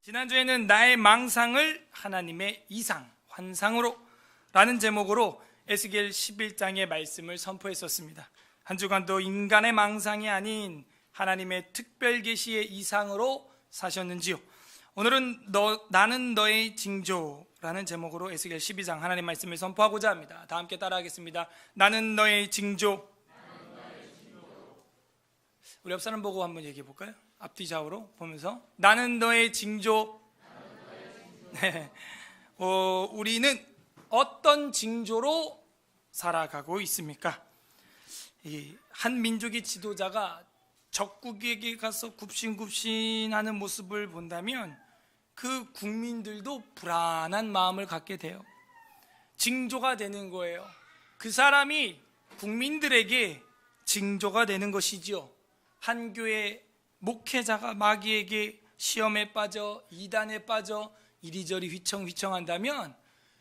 지난주에는 나의 망상을 하나님의 이상, 환상으로 라는 제목으로 에스겔 11장의 말씀을 선포했었습니다. 한 주간도 인간의 망상이 아닌 하나님의 특별 계시의 이상으로 사셨는지요? 오늘은 나는 너의 징조라는 제목으로 에스겔 12장 하나님 말씀을 선포하고자 합니다. 다 함께 따라하겠습니다. 나는 너의 징조. 우리 옆 사람 보고 한번 얘기해 볼까요? 앞뒤 좌우로 보면서 나는 너의 징조. 네. 우리는 어떤 징조로 살아가고 있습니까? 한 민족의 지도자가 적국에게 가서 굽신굽신하는 모습을 본다면 그 국민들도 불안한 마음을 갖게 돼요. 징조가 되는 거예요. 그 사람이 국민들에게 징조가 되는 것이지요. 한 교회 목회자가 마귀에게 시험에 빠져 이단에 빠져 이리저리 휘청휘청한다면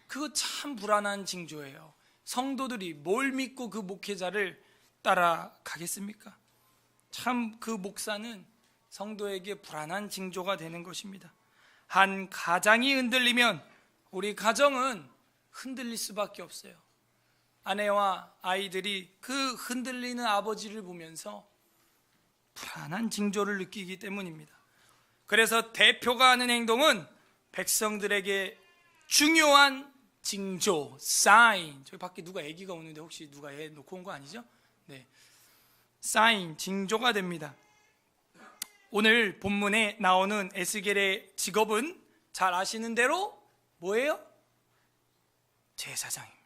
그거 참 불안한 징조예요. 성도들이 뭘 믿고 그 목회자를 따라가겠습니까? 참 그 목사는 성도에게 불안한 징조가 되는 것입니다. 한 가장이 흔들리면 우리 가정은 흔들릴 수밖에 없어요. 아내와 아이들이 그 흔들리는 아버지를 보면서 불안한 징조를 느끼기 때문입니다. 그래서 대표가 하는 행동은 백성들에게 중요한 징조, 사인. 저기 밖에 누가 아기가 오는데 혹시 누가 애 놓고 온 거 아니죠? 네, 사인, 징조가 됩니다. 오늘 본문에 나오는 에스겔의 직업은 잘 아시는 대로 뭐예요? 제사장입니다.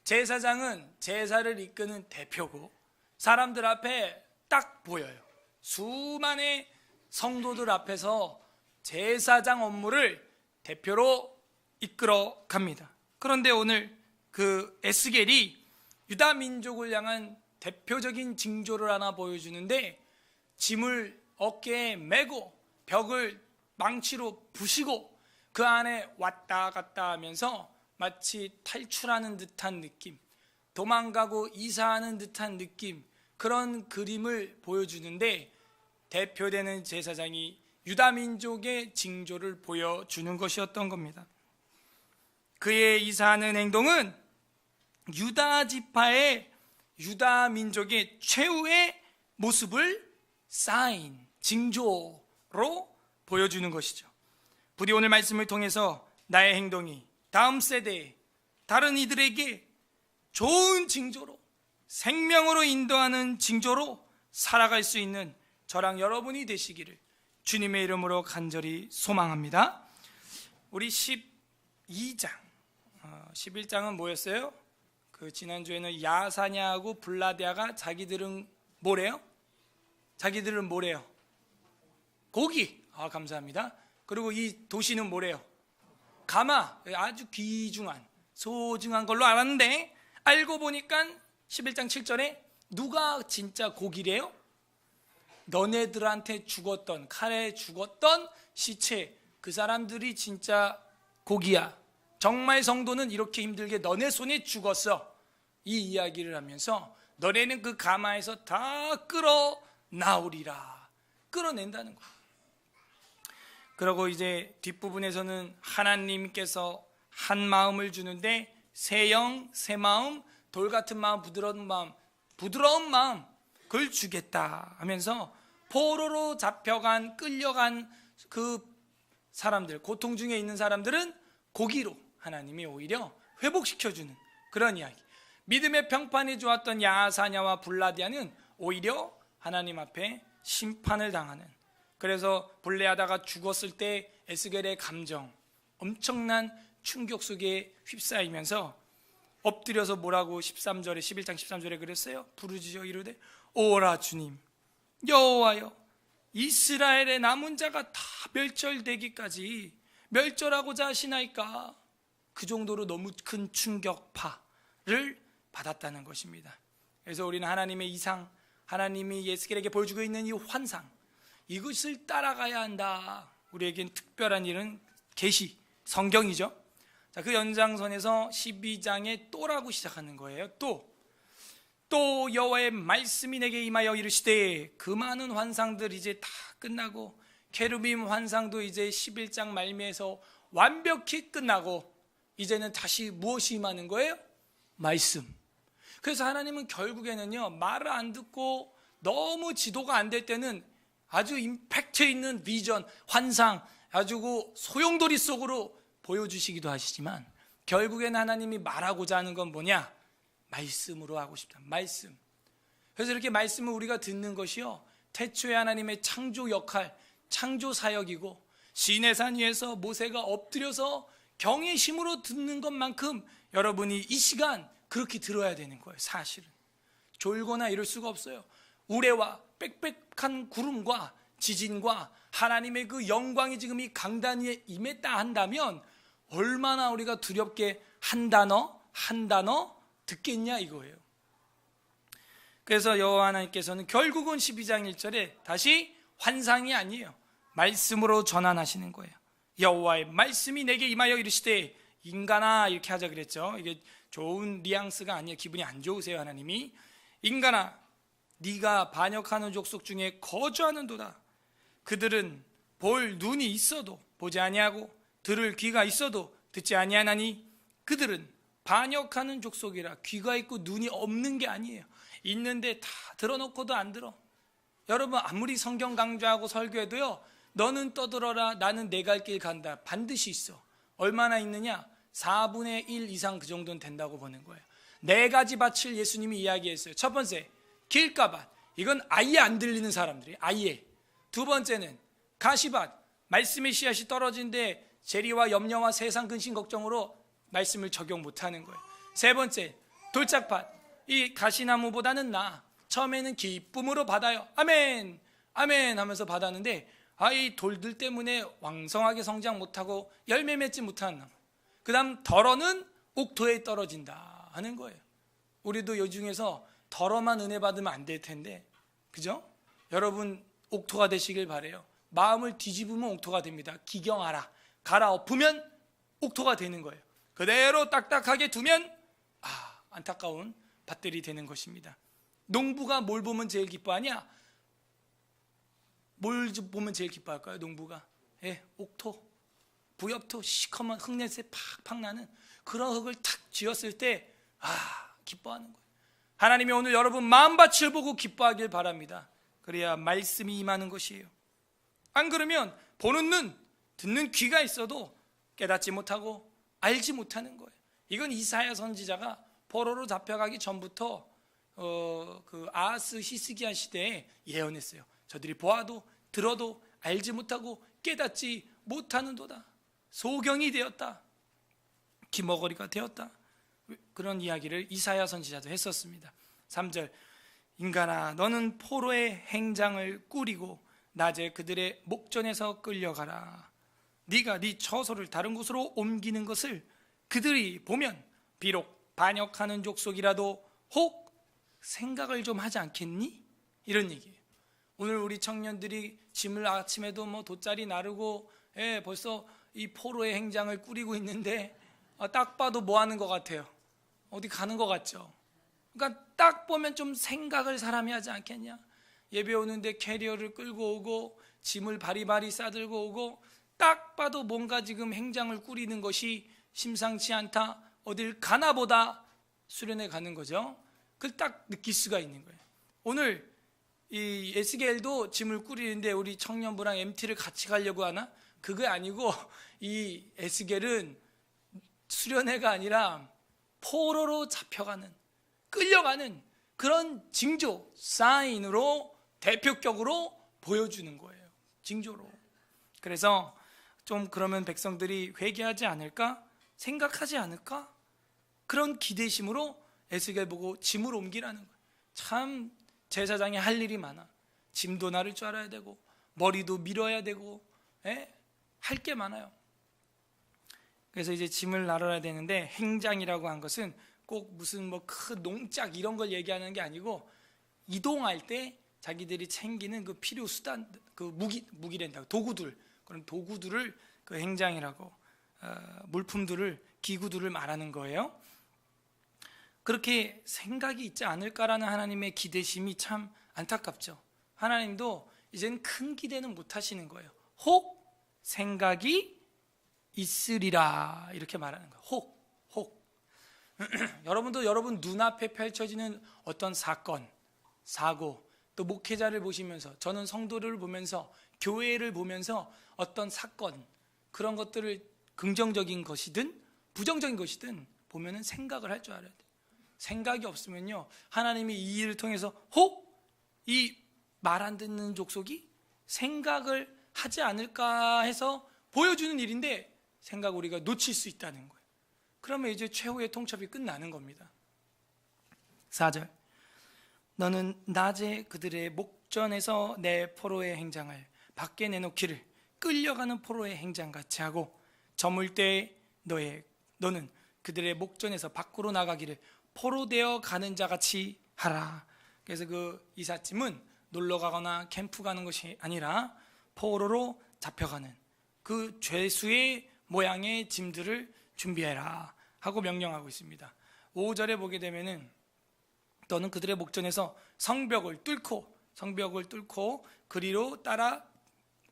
제사장은 제사를 이끄는 대표고 사람들 앞에 딱 보여요. 수많은 성도들 앞에서 제사장 업무를 대표로 이끌어 갑니다. 그런데 오늘 그 에스겔이 유다 민족을 향한 대표적인 징조를 하나 보여주는데, 짐을 어깨에 메고 벽을 망치로 부시고 그 안에 왔다 갔다 하면서 마치 탈출하는 듯한 느낌, 도망가고 이사하는 듯한 느낌, 그런 그림을 보여주는데 대표되는 제사장이 유다 민족의 징조를 보여주는 것이었던 겁니다. 그의 이사하는 행동은 유다 지파의 유다 민족의 최후의 모습을 사인, 징조로 보여주는 것이죠. 부디 오늘 말씀을 통해서 나의 행동이 다음 세대에 다른 이들에게 좋은 징조로, 생명으로 인도하는 징조로 살아갈 수 있는 저랑 여러분이 되시기를 주님의 이름으로 간절히 소망합니다. 우리 12장 11장은 뭐였어요? 그 지난주에는 야사냐하고 블라디아가 자기들은 뭐래요? 자기들은 뭐래요? 고기. 감사합니다. 그리고 이 도시는 뭐래요? 가마. 아주 귀중한, 소중한 걸로 알았는데 알고 보니까 11장 7절에 누가 진짜 고기래요? 너네들한테 죽었던, 칼에 죽었던 시체, 그 사람들이 진짜 고기야. 정말 성도는 이렇게 힘들게 너네 손에 죽었어. 이 이야기를 하면서 너네는 그 가마에서 다 끌어나오리라. 끌어낸다는 거예요. 그리고 이제 뒷부분에서는 하나님께서 한 마음을 주는데 새 영, 새 마음, 돌 같은 마음, 부드러운 마음 그걸 주겠다 하면서 포로로 잡혀간, 끌려간 그 사람들, 고통 중에 있는 사람들은 고기로 하나님이 오히려 회복시켜주는 그런 이야기. 믿음의 평판이 좋았던 야사냐와 블라디아는 오히려 하나님 앞에 심판을 당하는, 그래서 불례하다가 죽었을 때 에스겔의 감정, 엄청난 충격 속에 휩싸이면서 엎드려서 뭐라고 13절에 11장 13절에 그랬어요? 부르짖어 이르되 오라 주님 여호와여, 이스라엘의 남은 자가 다 멸절되기까지 멸절하고자 하시나이까. 그 정도로 너무 큰 충격파를 받았다는 것입니다. 그래서 우리는 하나님의 이상, 하나님이 에스겔에게 보여주고 있는 이 환상, 이것을 따라가야 한다. 우리에겐 특별한 일은 계시, 성경이죠. 자, 그 연장선에서 12장에 또라고 시작하는 거예요. 또 여호와의 말씀이 내게 임하여 이르시되, 그 많은 환상들 이제 다 끝나고 케루빔 환상도 이제 11장 말미에서 완벽히 끝나고 이제는 다시 무엇이 임하는 거예요? 말씀. 그래서 하나님은 결국에는요, 말을 안 듣고 너무 지도가 안 될 때는 아주 임팩트 있는 비전, 환상, 아주 소용돌이 속으로 보여주시기도 하시지만 결국에는 하나님이 말하고자 하는 건 뭐냐? 말씀으로 하고 싶다. 말씀. 그래서 이렇게 말씀을 우리가 듣는 것이요, 태초에 하나님의 창조 역할, 창조 사역이고 시내산 위에서 모세가 엎드려서 경의 힘으로 듣는 것만큼 여러분이 이 시간 그렇게 들어야 되는 거예요. 사실은 졸거나 이럴 수가 없어요. 우레와 빽빽한 구름과 지진과 하나님의 그 영광이 지금 이 강단 위에 임했다 한다면 얼마나 우리가 두렵게 한 단어 듣겠냐 이거예요. 그래서 여호와 하나님께서는 결국은 12장 1절에 다시 환상이 아니에요, 말씀으로 전환하시는 거예요. 여호와의 말씀이 내게 임하여 이르시되 인간아, 이렇게 하자 그랬죠. 이게 좋은 뉘앙스가 아니에요. 기분이 안 좋으세요. 하나님이 인간아, 네가 반역하는 족속 중에 거주하는도다. 그들은 볼 눈이 있어도 보지 아니하고 들을 귀가 있어도 듣지 아니하나니 그들은 반역하는 족속이라. 귀가 있고 눈이 없는 게 아니에요. 있는데 다 들어놓고도 안 들어. 여러분 아무리 성경 강조하고 설교해도요, 너는 떠들어라 나는 내 갈 길 간다, 반드시 있어. 얼마나 있느냐? 4분의 1 이상 그 정도는 된다고 보는 거예요. 4가지 밭을 예수님이 이야기했어요. 첫 번째 길가밭, 이건 아예 안 들리는 사람들이 아예. 두 번째는 가시밭, 말씀의 씨앗이 떨어진데 재리와 염려와 세상 근심 걱정으로 말씀을 적용 못하는 거예요. 세 번째 돌짝밭, 이 가시나무보다는 나아. 처음에는 기쁨으로 받아요. 아멘 아멘 하면서 받았는데 이 돌들 때문에 왕성하게 성장 못하고 열매 맺지 못하는 나무. 그 다음 덜어는 옥토에 떨어진다 하는 거예요. 우리도 이 중에서 덜어만 은혜 받으면 안 될 텐데, 그죠? 여러분 옥토가 되시길 바래요. 마음을 뒤집으면 옥토가 됩니다. 기경하라, 갈아엎으면 옥토가 되는 거예요. 그대로 딱딱하게 두면 안타까운 밭들이 되는 것입니다. 농부가 뭘 보면 제일 기뻐하냐? 뭘 보면 제일 기뻐할까요? 농부가 옥토, 부엽토, 시커먼 흙냄새 팍팍 나는 그런 흙을 탁 쥐었을 때 기뻐하는 거예요. 하나님이 오늘 여러분 마음밭을 보고 기뻐하길 바랍니다. 그래야 말씀이 임하는 것이에요. 안 그러면 보는 눈, 듣는 귀가 있어도 깨닫지 못하고 알지 못하는 거예요. 이건 이사야 선지자가 포로로 잡혀가기 전부터 그 아하스 히스기야 시대에 예언했어요. 저들이 보아도 들어도 알지 못하고 깨닫지 못하는도다. 소경이 되었다, 기머거리가 되었다. 그런 이야기를 이사야 선지자도 했었습니다. 3절 인간아, 너는 포로의 행장을 꾸리고 낮에 그들의 목전에서 끌려가라. 네가 네 처소를 다른 곳으로 옮기는 것을 그들이 보면 비록 반역하는 족속이라도 혹 생각을 좀 하지 않겠니? 이런 얘기예요. 오늘 우리 청년들이 짐을 아침에도 돗자리 나르고 벌써 이 포로의 행장을 꾸리고 있는데 딱 봐도 뭐 하는 것 같아요? 어디 가는 것 같죠? 그러니까 딱 보면 좀 생각을 사람이 하지 않겠냐? 예배 오는데 캐리어를 끌고 오고 짐을 바리바리 싸들고 오고 딱 봐도 뭔가 지금 행장을 꾸리는 것이 심상치 않다, 어딜 가나 보다 수련회 가는 거죠. 그걸 딱 느낄 수가 있는 거예요. 오늘 이 에스겔도 짐을 꾸리는데 우리 청년부랑 MT를 같이 가려고 하나? 그게 아니고 이 에스겔은 수련회가 아니라 포로로 잡혀가는, 끌려가는 그런 징조, 사인으로 대표격으로 보여주는 거예요. 징조로. 그래서 좀 그러면 백성들이 회개하지 않을까? 생각하지 않을까? 그런 기대심으로 에스겔 보고 짐을 옮기라는 거예요. 참 제사장이 할 일이 많아. 짐도 나를 줄 알아야 되고 머리도 밀어야 되고 할 게 많아요. 그래서 이제 짐을 나눠야 되는데 행장이라고 한 것은 꼭 무슨 큰 농짝 이런 걸 얘기하는 게 아니고 이동할 때 자기들이 챙기는 그 필요 수단, 그 무기랜다, 도구들, 그런 도구들을 그 행장이라고, 물품들을, 기구들을 말하는 거예요. 그렇게 생각이 있지 않을까라는 하나님의 기대심이 참 안타깝죠. 하나님도 이제는 큰 기대는 못 하시는 거예요. 혹 생각이 있으리라 이렇게 말하는 거예요. 혹 여러분도 여러분 눈앞에 펼쳐지는 어떤 사건, 사고, 또 목회자를 보시면서, 저는 성도를 보면서, 교회를 보면서 어떤 사건, 그런 것들을 긍정적인 것이든 부정적인 것이든 보면은 생각을 할 줄 알아야 돼요. 생각이 없으면요, 하나님이 이 일을 통해서 혹 이 말 안 듣는 족속이 생각을 하지 않을까 해서 보여주는 일인데, 생각 우리가 놓칠 수 있다는 거예요. 그러면 이제 최후의 통첩이 끝나는 겁니다. 4절, 너는 낮에 그들의 목전에서 내 포로의 행장을 밖에 내놓기를 끌려가는 포로의 행장같이 하고, 저물 때 너는 그들의 목전에서 밖으로 나가기를 포로되어 가는 자같이 하라. 그래서 그 이삿짐은 놀러 가거나 캠프 가는 것이 아니라 포로로 잡혀가는 그 죄수의 모양의 짐들을 준비해라 하고 명령하고 있습니다. 5절에 보게 되면은 너는 그들의 목전에서 성벽을 뚫고 그리로 따라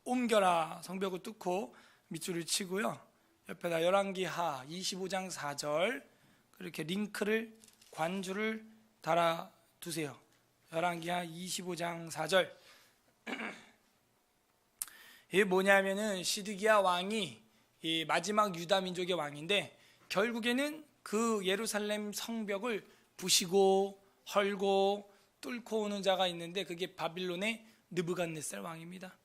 옮겨라. 성벽을 뚫고 밑줄을 치고요, 옆에다 열왕기하 25장 4절 그렇게 링크를, 관주를 달아두세요. 열왕기하 25장 4절 이게 뭐냐면은 시드기야 왕이 이 마지막 유다 민족의 왕인데, 결국에는 그 예루살렘 성벽을 부시고 헐고 뚫고 오는 자가 있는데, 그게 바빌론의 느부갓네살 왕입니다.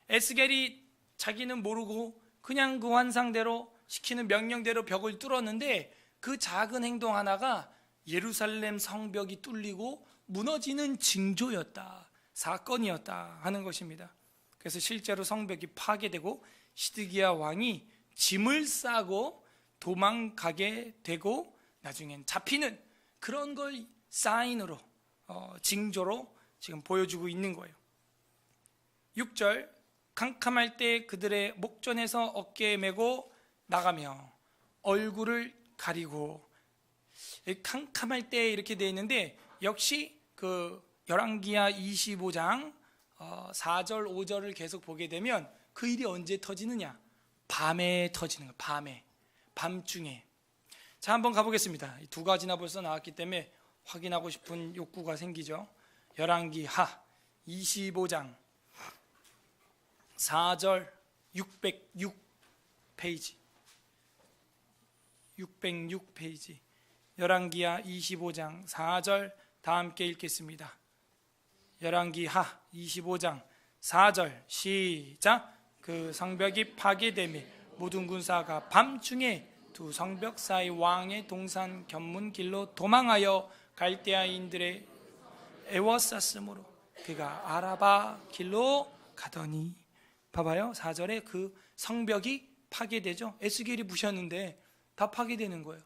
에스겔이 자기는 모르고 그냥 그 환상대로 시키는 명령대로 벽을 뚫었는데, 그 작은 행동 하나가 예루살렘 성벽이 뚫리고 무너지는 징조였다, 사건이었다 하는 것입니다. 그래서 실제로 성벽이 파괴되고 시드기야 왕이 짐을 싸고 도망가게 되고 나중엔 잡히는 그런 걸 사인으로, 징조로 지금 보여주고 있는 거예요. 6절, 캄캄할 때 그들의 목전에서 어깨에 메고 나가며 얼굴을 가리고, 캄캄할 때 이렇게 되어 있는데, 역시 그 열왕기하 25장 4절 5절을 계속 보게 되면 그 일이 언제 터지느냐, 밤에 터지는 거예요. 밤중에. 자, 한번 가보겠습니다. 두 가지나 벌써 나왔기 때문에 확인하고 싶은 욕구가 생기죠. 열왕기하 25장 4절 606페이지 606페이지 열왕기하 25장 4절 다 함께 읽겠습니다. 열왕기하 25장 4절 시작. 그 성벽이 파괴되며 모든 군사가 밤중에 두 성벽 사이 왕의 동산 견문 길로 도망하여 갈대아인들의 에워쌌으므로 그가 아라바 길로 가더니. 봐봐요, 4절에 그 성벽이 파괴되죠. 에스겔이 부셨는데 다 파괴되는 거예요.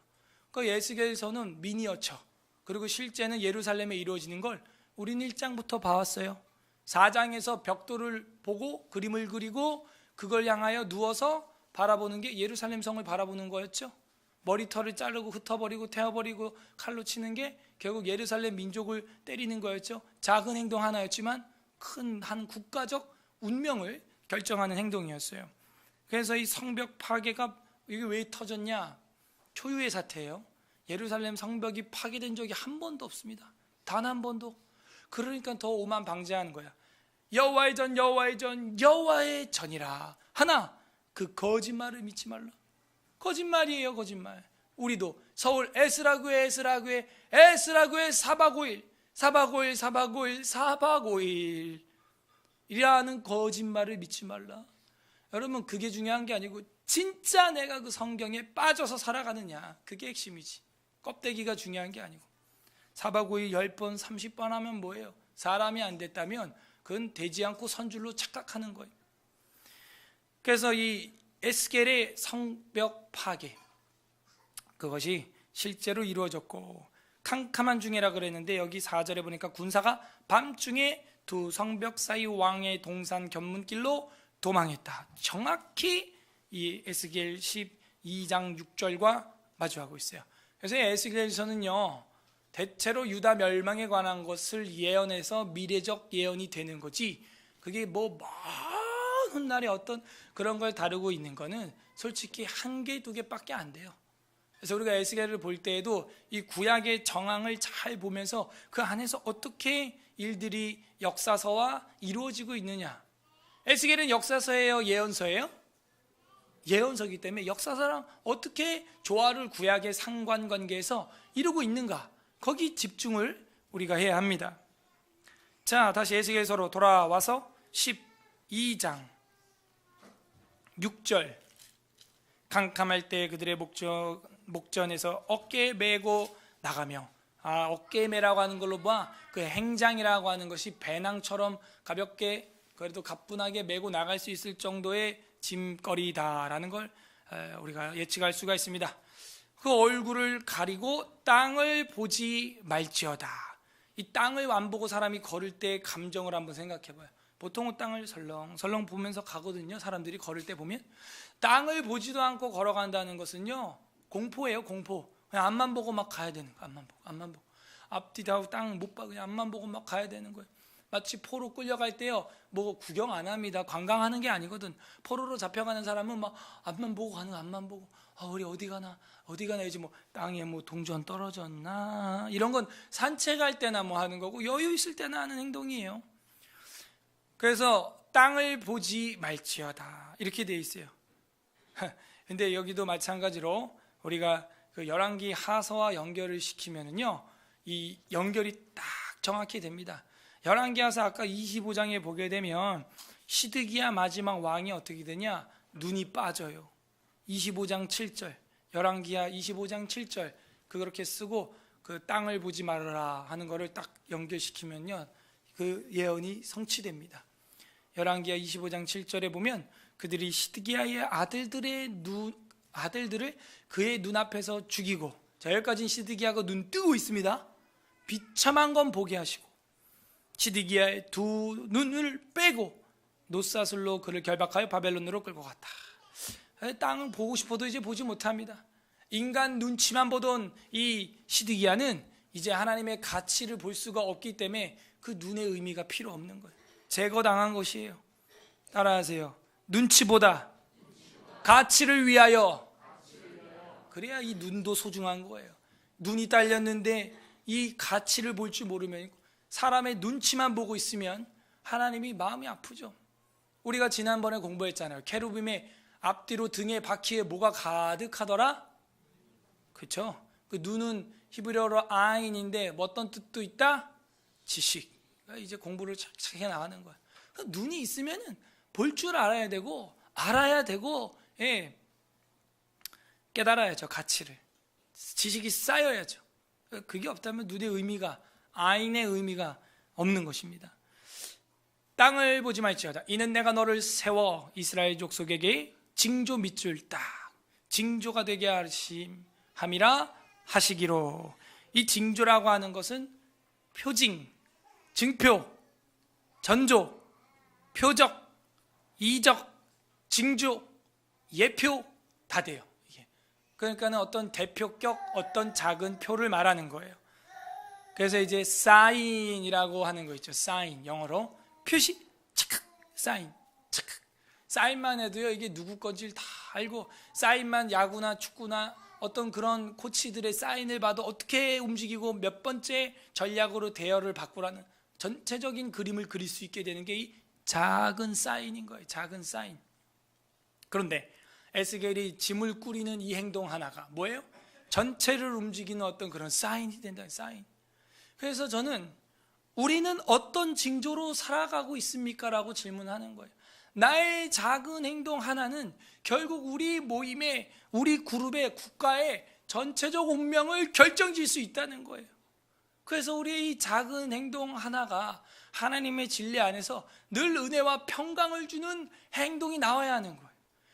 그러니까 에스겔서는 미니어처, 그리고 실제는 예루살렘에 이루어지는 걸 우리는 1장부터 봐왔어요. 4장에서 벽돌을 보고 그림을 그리고 그걸 향하여 누워서 바라보는 게 예루살렘 성을 바라보는 거였죠. 머리털을 자르고 흩어버리고 태워버리고 칼로 치는 게 결국 예루살렘 민족을 때리는 거였죠. 작은 행동 하나였지만 큰 한 국가적 운명을 결정하는 행동이었어요. 그래서 이 성벽 파괴가 이게 왜 터졌냐? 초유의 사태예요. 예루살렘 성벽이 파괴된 적이 한 번도 없습니다. 단 한 번도. 그러니까 더 오만방자하는 거야. 여호와의 전, 여호와의 전, 여호와의 전이라 하나, 그 거짓말을 믿지 말라. 거짓말이에요, 거짓말. 우리도 서울 에스라구에 사바고일 이라는 거짓말을 믿지 말라. 여러분, 그게 중요한 게 아니고 진짜 내가 그 성경에 빠져서 살아가느냐, 그게 핵심이지. 껍데기가 중요한 게 아니고. 사바고일 10번 30번 하면 뭐예요? 사람이 안 됐다면 그건 되지 않고 선줄로 착각하는 거예요. 그래서 이 에스겔의 성벽 파괴, 그것이 실제로 이루어졌고, 캄캄한 중에라 그랬는데 여기 4절에 보니까 군사가 밤중에 두 성벽 사이 왕의 동산 견문길로 도망했다. 정확히 이 에스겔 12장 6절과 마주하고 있어요. 그래서 에스겔서는요, 대체로 유다 멸망에 관한 것을 예언해서 미래적 예언이 되는 거지, 그게 뭐 훗날에 어떤 그런 걸 다루고 있는 거는 솔직히 한 개, 두 개밖에 안 돼요. 그래서 우리가 에스겔을 볼 때에도 이 구약의 정황을 잘 보면서 그 안에서 어떻게 일들이 역사서와 이루어지고 있느냐. 에스겔은 역사서예요, 예언서예요? 예언서이기 때문에 역사서랑 어떻게 조화를 구약의 상관관계에서 이루고 있는가, 거기 집중을 우리가 해야 합니다. 자, 다시 에스겔서로 돌아와서 12장 6절. 캄캄할 때 그들의 목전에서 어깨에 메고 나가며, 어깨에 메라고 하는 걸로 봐, 그 행장이라고 하는 것이 배낭처럼 가볍게 그래도 가뿐하게 메고 나갈 수 있을 정도의 짐거리다라는 걸 우리가 예측할 수가 있습니다. 그 얼굴을 가리고 땅을 보지 말지어다. 이 땅을 안 보고 사람이 걸을 때 감정을 한번 생각해 봐요. 보통은 땅을 설렁설렁 보면서 가거든요. 사람들이 걸을 때 보면 땅을 보지도 않고 걸어간다는 것은요, 공포예요. 공포. 그냥 앞만 보고 막 가야 되는 거예요. 앞만 보고 앞뒤다 땅 못 봐, 그냥 앞만 보고 막 가야 되는 거예요. 마치 포로 끌려갈 때요, 뭐 구경 안 합니다. 관광하는 게 아니거든. 포로로 잡혀가는 사람은 막 앞만 보고 가는 거, 앞만 보고. 우리 어디 가나 이제 뭐 땅에 뭐 동전 떨어졌나, 이런 건 산책할 때나 뭐 하는 거고, 여유 있을 때나 하는 행동이에요. 그래서 땅을 보지 말지어다 이렇게 돼 있어요. 근데 여기도 마찬가지로 우리가 그 열왕기 하서와 연결을 시키면은요, 이 연결이 딱 정확히 됩니다. 열왕기 하서 아까 25장에 보게 되면 시드기야 마지막 왕이 어떻게 되냐, 눈이 빠져요. 25장 7절, 열왕기야 25장 7절 그렇게 쓰고 그 땅을 보지 말아라 하는 거를 딱 연결시키면요, 그 예언이 성취됩니다. 열왕기야 25장 7절에 보면 그들이 시드기야의 아들들을 그의 눈앞에서 죽이고, 자, 여기까지는 시드기야가 눈 뜨고 있습니다. 비참한 건 보게 하시고 시드기야의 두 눈을 빼고 놋사슬로 그를 결박하여 바벨론으로 끌고 갔다. 땅을 보고 싶어도 이제 보지 못합니다. 인간 눈치만 보던 이 시드기야는 이제 하나님의 가치를 볼 수가 없기 때문에 그 눈의 의미가 필요 없는 거예요. 제거당한 것이에요. 따라하세요. 눈치보다 가치를 위하여. 그래야 이 눈도 소중한 거예요. 눈이 딸렸는데 이 가치를 볼 줄 모르면, 사람의 눈치만 보고 있으면 하나님이 마음이 아프죠. 우리가 지난번에 공부했잖아요. 케루빔의 앞뒤로 등에 바퀴에 뭐가 가득하더라? 그렇죠? 그 눈은 히브리어로 아인인데 뭐 어떤 뜻도 있다? 지식. 그러니까 이제 공부를 착착 해 나가는 거야. 그러니까 눈이 있으면은 볼 줄 알아야 되고, 예, 깨달아야죠. 가치를. 지식이 쌓여야죠. 그게 없다면 눈의 의미가, 아인의 의미가 없는 것입니다. 땅을 보지 말지어다. 이는 내가 너를 세워 이스라엘 족속에게 징조 밑줄 딱 징조가 되게 함이라 하시기로. 이 징조라고 하는 것은 표징, 증표, 전조, 표적, 이적, 징조, 예표 다 돼요. 이게. 그러니까는 어떤 대표격, 어떤 작은 표를 말하는 거예요. 그래서 이제 사인이라고 하는 거 있죠. 사인, 영어로 표시, 체크, 사인, 체크. 사인만 해도요, 이게 누구 건지를 다 알고, 사인만 야구나 축구나 어떤 그런 코치들의 사인을 봐도 어떻게 움직이고 몇 번째 전략으로 대여를 바꾸라는 전체적인 그림을 그릴 수 있게 되는 게 이 작은 사인인 거예요. 작은 사인. 그런데 에스겔이 짐을 꾸리는 이 행동 하나가 뭐예요? 전체를 움직이는 어떤 그런 사인이 된다. 사인. 그래서 저는 우리는 어떤 징조로 살아가고 있습니까? 라고 질문하는 거예요. 나의 작은 행동 하나는 결국 우리 모임의, 우리 그룹의, 국가의 전체적 운명을 결정질 수 있다는 거예요. 그래서 우리의 이 작은 행동 하나가 하나님의 진리 안에서 늘 은혜와 평강을 주는 행동이 나와야 하는 거예요.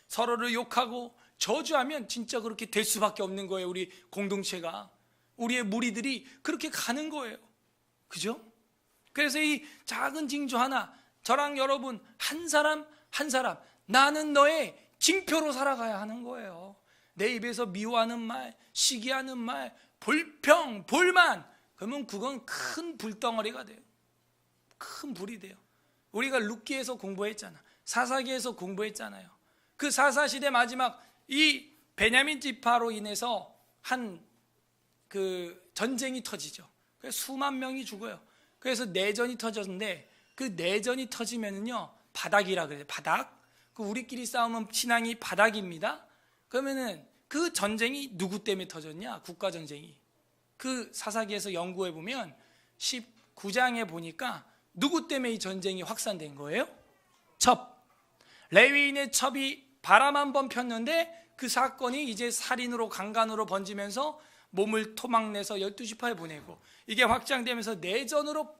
서로를 욕하고 저주하면 진짜 그렇게 될 수밖에 없는 거예요. 우리 공동체가, 우리의 무리들이 그렇게 가는 거예요. 그죠? 그래서 이 작은 징조 하나, 저랑 여러분 한 사람 한 사람, 나는 너의 징표로 살아가야 하는 거예요. 내 입에서 미워하는 말, 시기하는 말, 불평, 불만, 그러면 그건 큰 불덩어리가 돼요. 큰 불이 돼요. 우리가 룻기에서 공부했잖아. 사사기에서 공부했잖아요. 그 사사시대 마지막 이 베냐민 지파로 인해서 한 그 전쟁이 터지죠. 그래서 수만 명이 죽어요. 그래서 내전이 터졌는데 그 내전이 터지면은요, 바닥이라 그래요. 바닥. 그 우리끼리 싸우면 신앙이 바닥입니다. 그러면은 그 전쟁이 누구 때문에 터졌냐? 국가 전쟁이. 그 사사기에서 연구해 보면 19장에 보니까 누구 때문에 이 전쟁이 확산된 거예요? 첩. 레위인의 첩이 바람 한 번 폈는데 그 사건이 이제 살인으로 강간으로 번지면서 몸을 토막내서 12지파에 보내고 이게 확장되면서 내전으로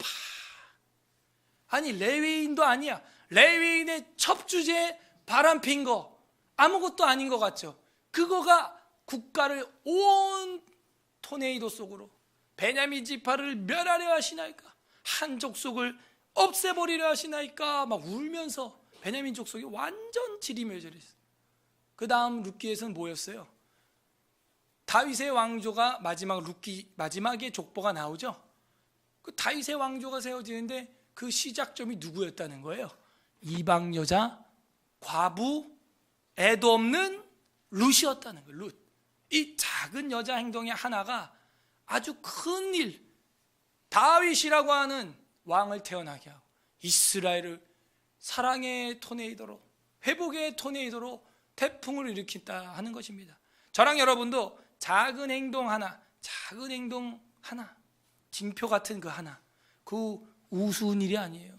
아니 레위인도 아니야. 레위인의 첩주제에 바람 핀 거 아무것도 아닌 것 같죠. 그거가 국가를 온 토네이도 속으로 베냐민 지파를 멸하려 하시나이까, 한 족속을 없애버리려 하시나이까 막 울면서 베냐민 족속이 완전 지리멸절했어요. 그 다음 룻기에서는 뭐였어요? 다윗의 왕조가 마지막 룻기 마지막에 족보가 나오죠. 그 다윗의 왕조가 세워지는데 그 시작점이 누구였다는 거예요? 이방 여자, 과부, 애도 없는 룻이었다는 거예요. 룻. 이 작은 여자 행동의 하나가 아주 큰 일, 다윗이라고 하는 왕을 태어나게 하고 이스라엘을 사랑의 토네이도로, 회복의 토네이도로 태풍을 일으킨다 하는 것입니다. 저랑 여러분도 작은 행동 하나, 작은 행동 하나, 징표 같은 그 하나, 그 우스운 일이 아니에요.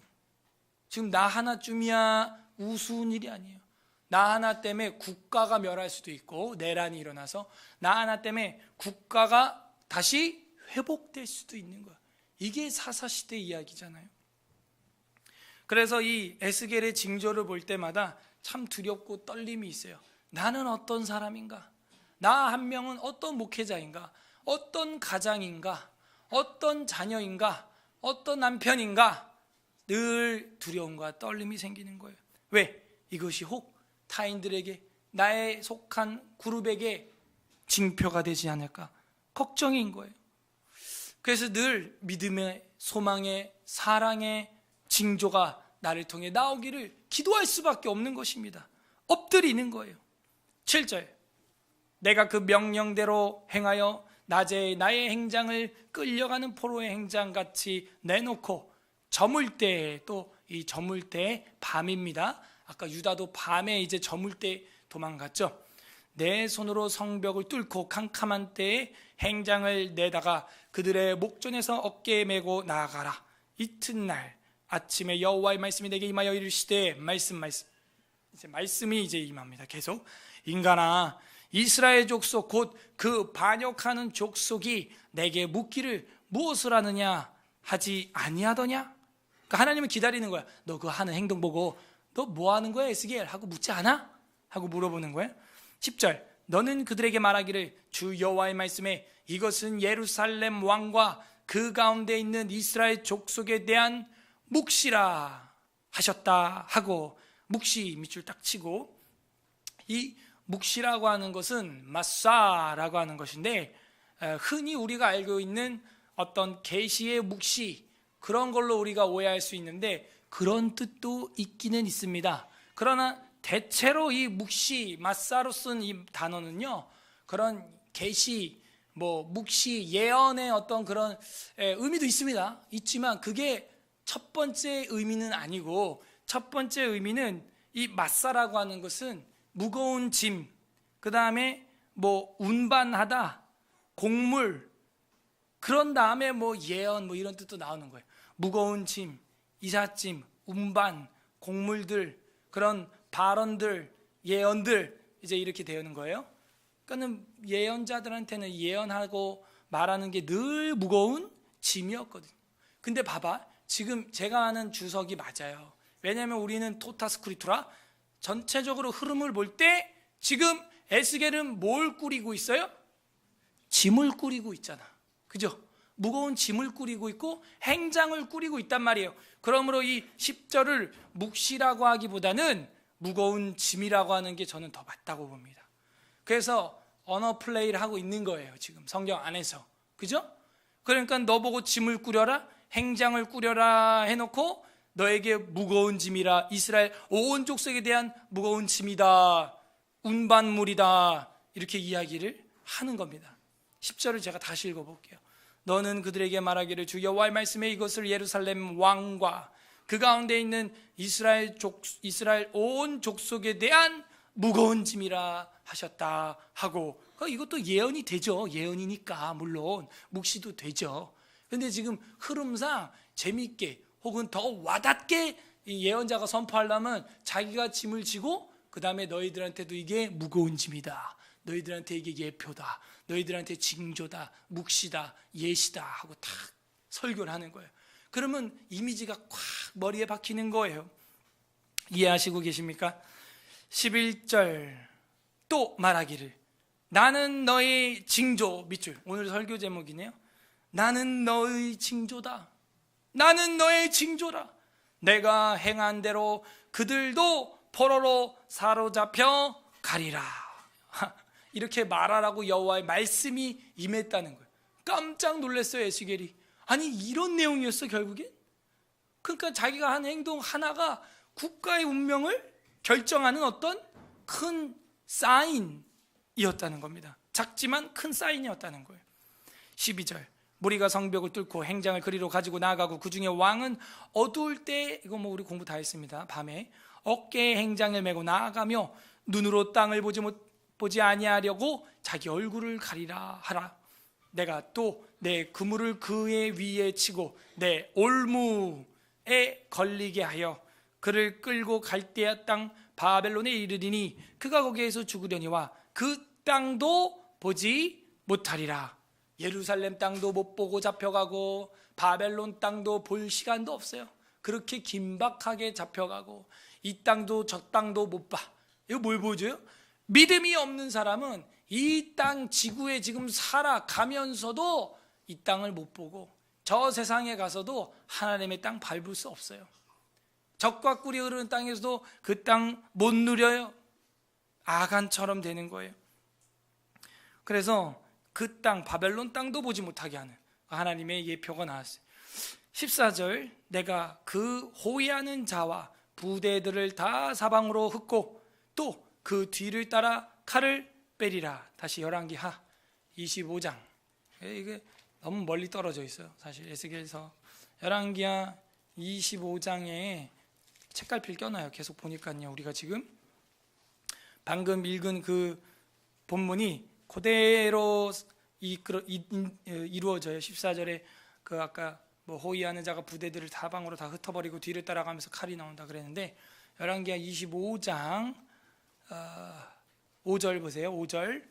지금 나 하나쯤이야 우스운 일이 아니에요. 나 하나 때문에 국가가 멸할 수도 있고 내란이 일어나서 나 하나 때문에 국가가 다시 회복될 수도 있는 거야. 이게 사사시대 이야기잖아요. 그래서 이 에스겔의 징조를 볼 때마다 참 두렵고 떨림이 있어요. 나는 어떤 사람인가? 나 한 명은 어떤 목회자인가? 어떤 가장인가? 어떤 자녀인가? 어떤 남편인가? 늘 두려움과 떨림이 생기는 거예요. 왜? 이것이 혹 타인들에게, 나의 속한 그룹에게 징표가 되지 않을까? 걱정인 거예요. 그래서 늘 믿음의, 소망의, 사랑의 징조가 나를 통해 나오기를 기도할 수밖에 없는 것입니다. 엎드리는 거예요. 7절, 내가 그 명령대로 행하여 낮에 나의 행장을 끌려가는 포로의 행장같이 내놓고 저물 때, 또 이 저물 때 밤입니다. 아까 유다도 밤에 이제 저물 때 도망갔죠. 내 손으로 성벽을 뚫고 캄캄한 때에 행장을 내다가 그들의 목전에서 어깨에 메고 나아가라. 이튿날 아침에 여호와의 말씀이 내게 임하여 이르시되, 말씀 이제 말씀이 이제 임합니다. 계속, 인간아, 이스라엘 족속 곧 그 반역하는 족속이 내게 묻기를 무엇을 하느냐 하지 아니하더냐? 그러니까 하나님은 기다리는 거야. 너 그 하는 행동 보고 너 뭐 하는 거야 에스겔? 하고 묻지 않아? 하고 물어보는 거예요. 10절, 너는 그들에게 말하기를 주 여호와의 말씀에 이것은 예루살렘 왕과 그 가운데 있는 이스라엘 족속에 대한 묵시라 하셨다 하고, 묵시 밑줄 딱 치고, 이 묵시라고 하는 것은 마사라고 하는 것인데 흔히 우리가 알고 있는 어떤 계시의 묵시, 그런 걸로 우리가 오해할 수 있는데 그런 뜻도 있기는 있습니다. 그러나 대체로 이 묵시, 마사로 쓴 이 단어는요, 그런 계시, 묵시, 예언의 어떤 그런 의미도 있습니다. 있지만 그게 첫 번째 의미는 아니고, 첫 번째 의미는 이 마사라고 하는 것은 무거운 짐, 그 다음에 운반하다, 곡물, 그런 다음에 예언 이런 뜻도 나오는 거예요. 무거운 짐, 이삿짐, 운반, 곡물들, 그런 발언들, 예언들, 이제 이렇게 되는 거예요. 그러니까 예언자들한테는 예언하고 말하는 게 늘 무거운 짐이었거든요. 근데 봐봐, 지금 제가 아는 주석이 맞아요. 왜냐하면 우리는 토타스크리투라, 전체적으로 흐름을 볼 때 지금 에스겔은 뭘 꾸리고 있어요? 짐을 꾸리고 있잖아. 그죠? 무거운 짐을 꾸리고 있고 행장을 꾸리고 있단 말이에요. 그러므로 이 10절을 묵시라고 하기보다는 무거운 짐이라고 하는 게 저는 더 맞다고 봅니다. 그래서 언어 플레이를 하고 있는 거예요, 지금 성경 안에서. 그죠? 그러니까 너 보고 짐을 꾸려라, 행장을 꾸려라 해놓고 너에게 무거운 짐이라. 이스라엘 온 족속에 대한 무거운 짐이다, 운반물이다, 이렇게 이야기를 하는 겁니다. 10절을 제가 다시 읽어볼게요. 너는 그들에게 말하기를 주 여호와의 말씀에 이것을 예루살렘 왕과 그 가운데 있는 이스라엘 온 족속에 대한 무거운 짐이라 하셨다 하고, 이것도 예언이 되죠. 예언이니까 물론 묵시도 되죠. 근데 지금 흐름상 재미있게 혹은 더 와닿게 이 예언자가 선포하려면 자기가 짐을 지고 그 다음에 너희들한테도 이게 무거운 짐이다, 너희들한테 이게 예표다, 너희들한테 징조다, 묵시다, 예시다 하고 탁 설교를 하는 거예요. 그러면 이미지가 콱 머리에 박히는 거예요. 이해하시고 계십니까? 11절 또 말하기를 나는 너의 징조, 밑줄 오늘 설교 제목이네요. 나는 너의 징조다. 나는 너의 징조라. 내가 행한 대로 그들도 포로로 사로잡혀 가리라. 이렇게 말하라고 여호와의 말씀이 임했다는 거예요. 깜짝 놀랐어요, 에스겔이. 아니 이런 내용이었어 결국엔? 그러니까 자기가 한 행동 하나가 국가의 운명을 결정하는 어떤 큰 사인이었다는 겁니다. 작지만 큰 사인이었다는 거예요. 12절 무리가 성벽을 뚫고 행장을 그리로 가지고 나가고 그 중에 왕은 어두울 때, 이거 뭐 우리 공부 다 했습니다. 밤에 어깨에 행장을 메고 나아가며 눈으로 땅을 보지 아니하려고 자기 얼굴을 가리라 하라. 내가 또 내 그물을 그의 위에 치고 내 올무에 걸리게 하여 그를 끌고 갈대아 땅 바벨론에 이르리니 그가 거기에서 죽으려니와 그 땅도 보지 못하리라. 예루살렘 땅도 못 보고 잡혀가고 바벨론 땅도 볼 시간도 없어요. 그렇게 긴박하게 잡혀가고 이 땅도 저 땅도 못 봐. 이거 뭘 보여줘요? 믿음이 없는 사람은 이 땅 지구에 지금 살아가면서도 이 땅을 못 보고 저 세상에 가서도 하나님의 땅 밟을 수 없어요. 적과 꿀이 흐르는 땅에서도 그 땅 못 누려요. 아간처럼 되는 거예요. 그래서 그 땅 바벨론 땅도 보지 못하게 하는 하나님의 예표가 나왔어요. 14절 내가 그 호위하는 자와 부대들을 다 사방으로 흩고 또 그 뒤를 따라 칼을 빼리라. 다시 열왕기하 25장. 이게 너무 멀리 떨어져 있어요. 사실 에스겔서 열왕기하 25장에 책갈피를 껴놔요. 계속 보니까요. 우리가 지금 방금 읽은 그 본문이 그대로 이루어져요. 14절에 그 아까 뭐 호위하는 자가 부대들을 사방으로 다 흩어버리고 뒤를 따라가면서 칼이 나온다 그랬는데 열왕기하 25장 5절 보세요. 5절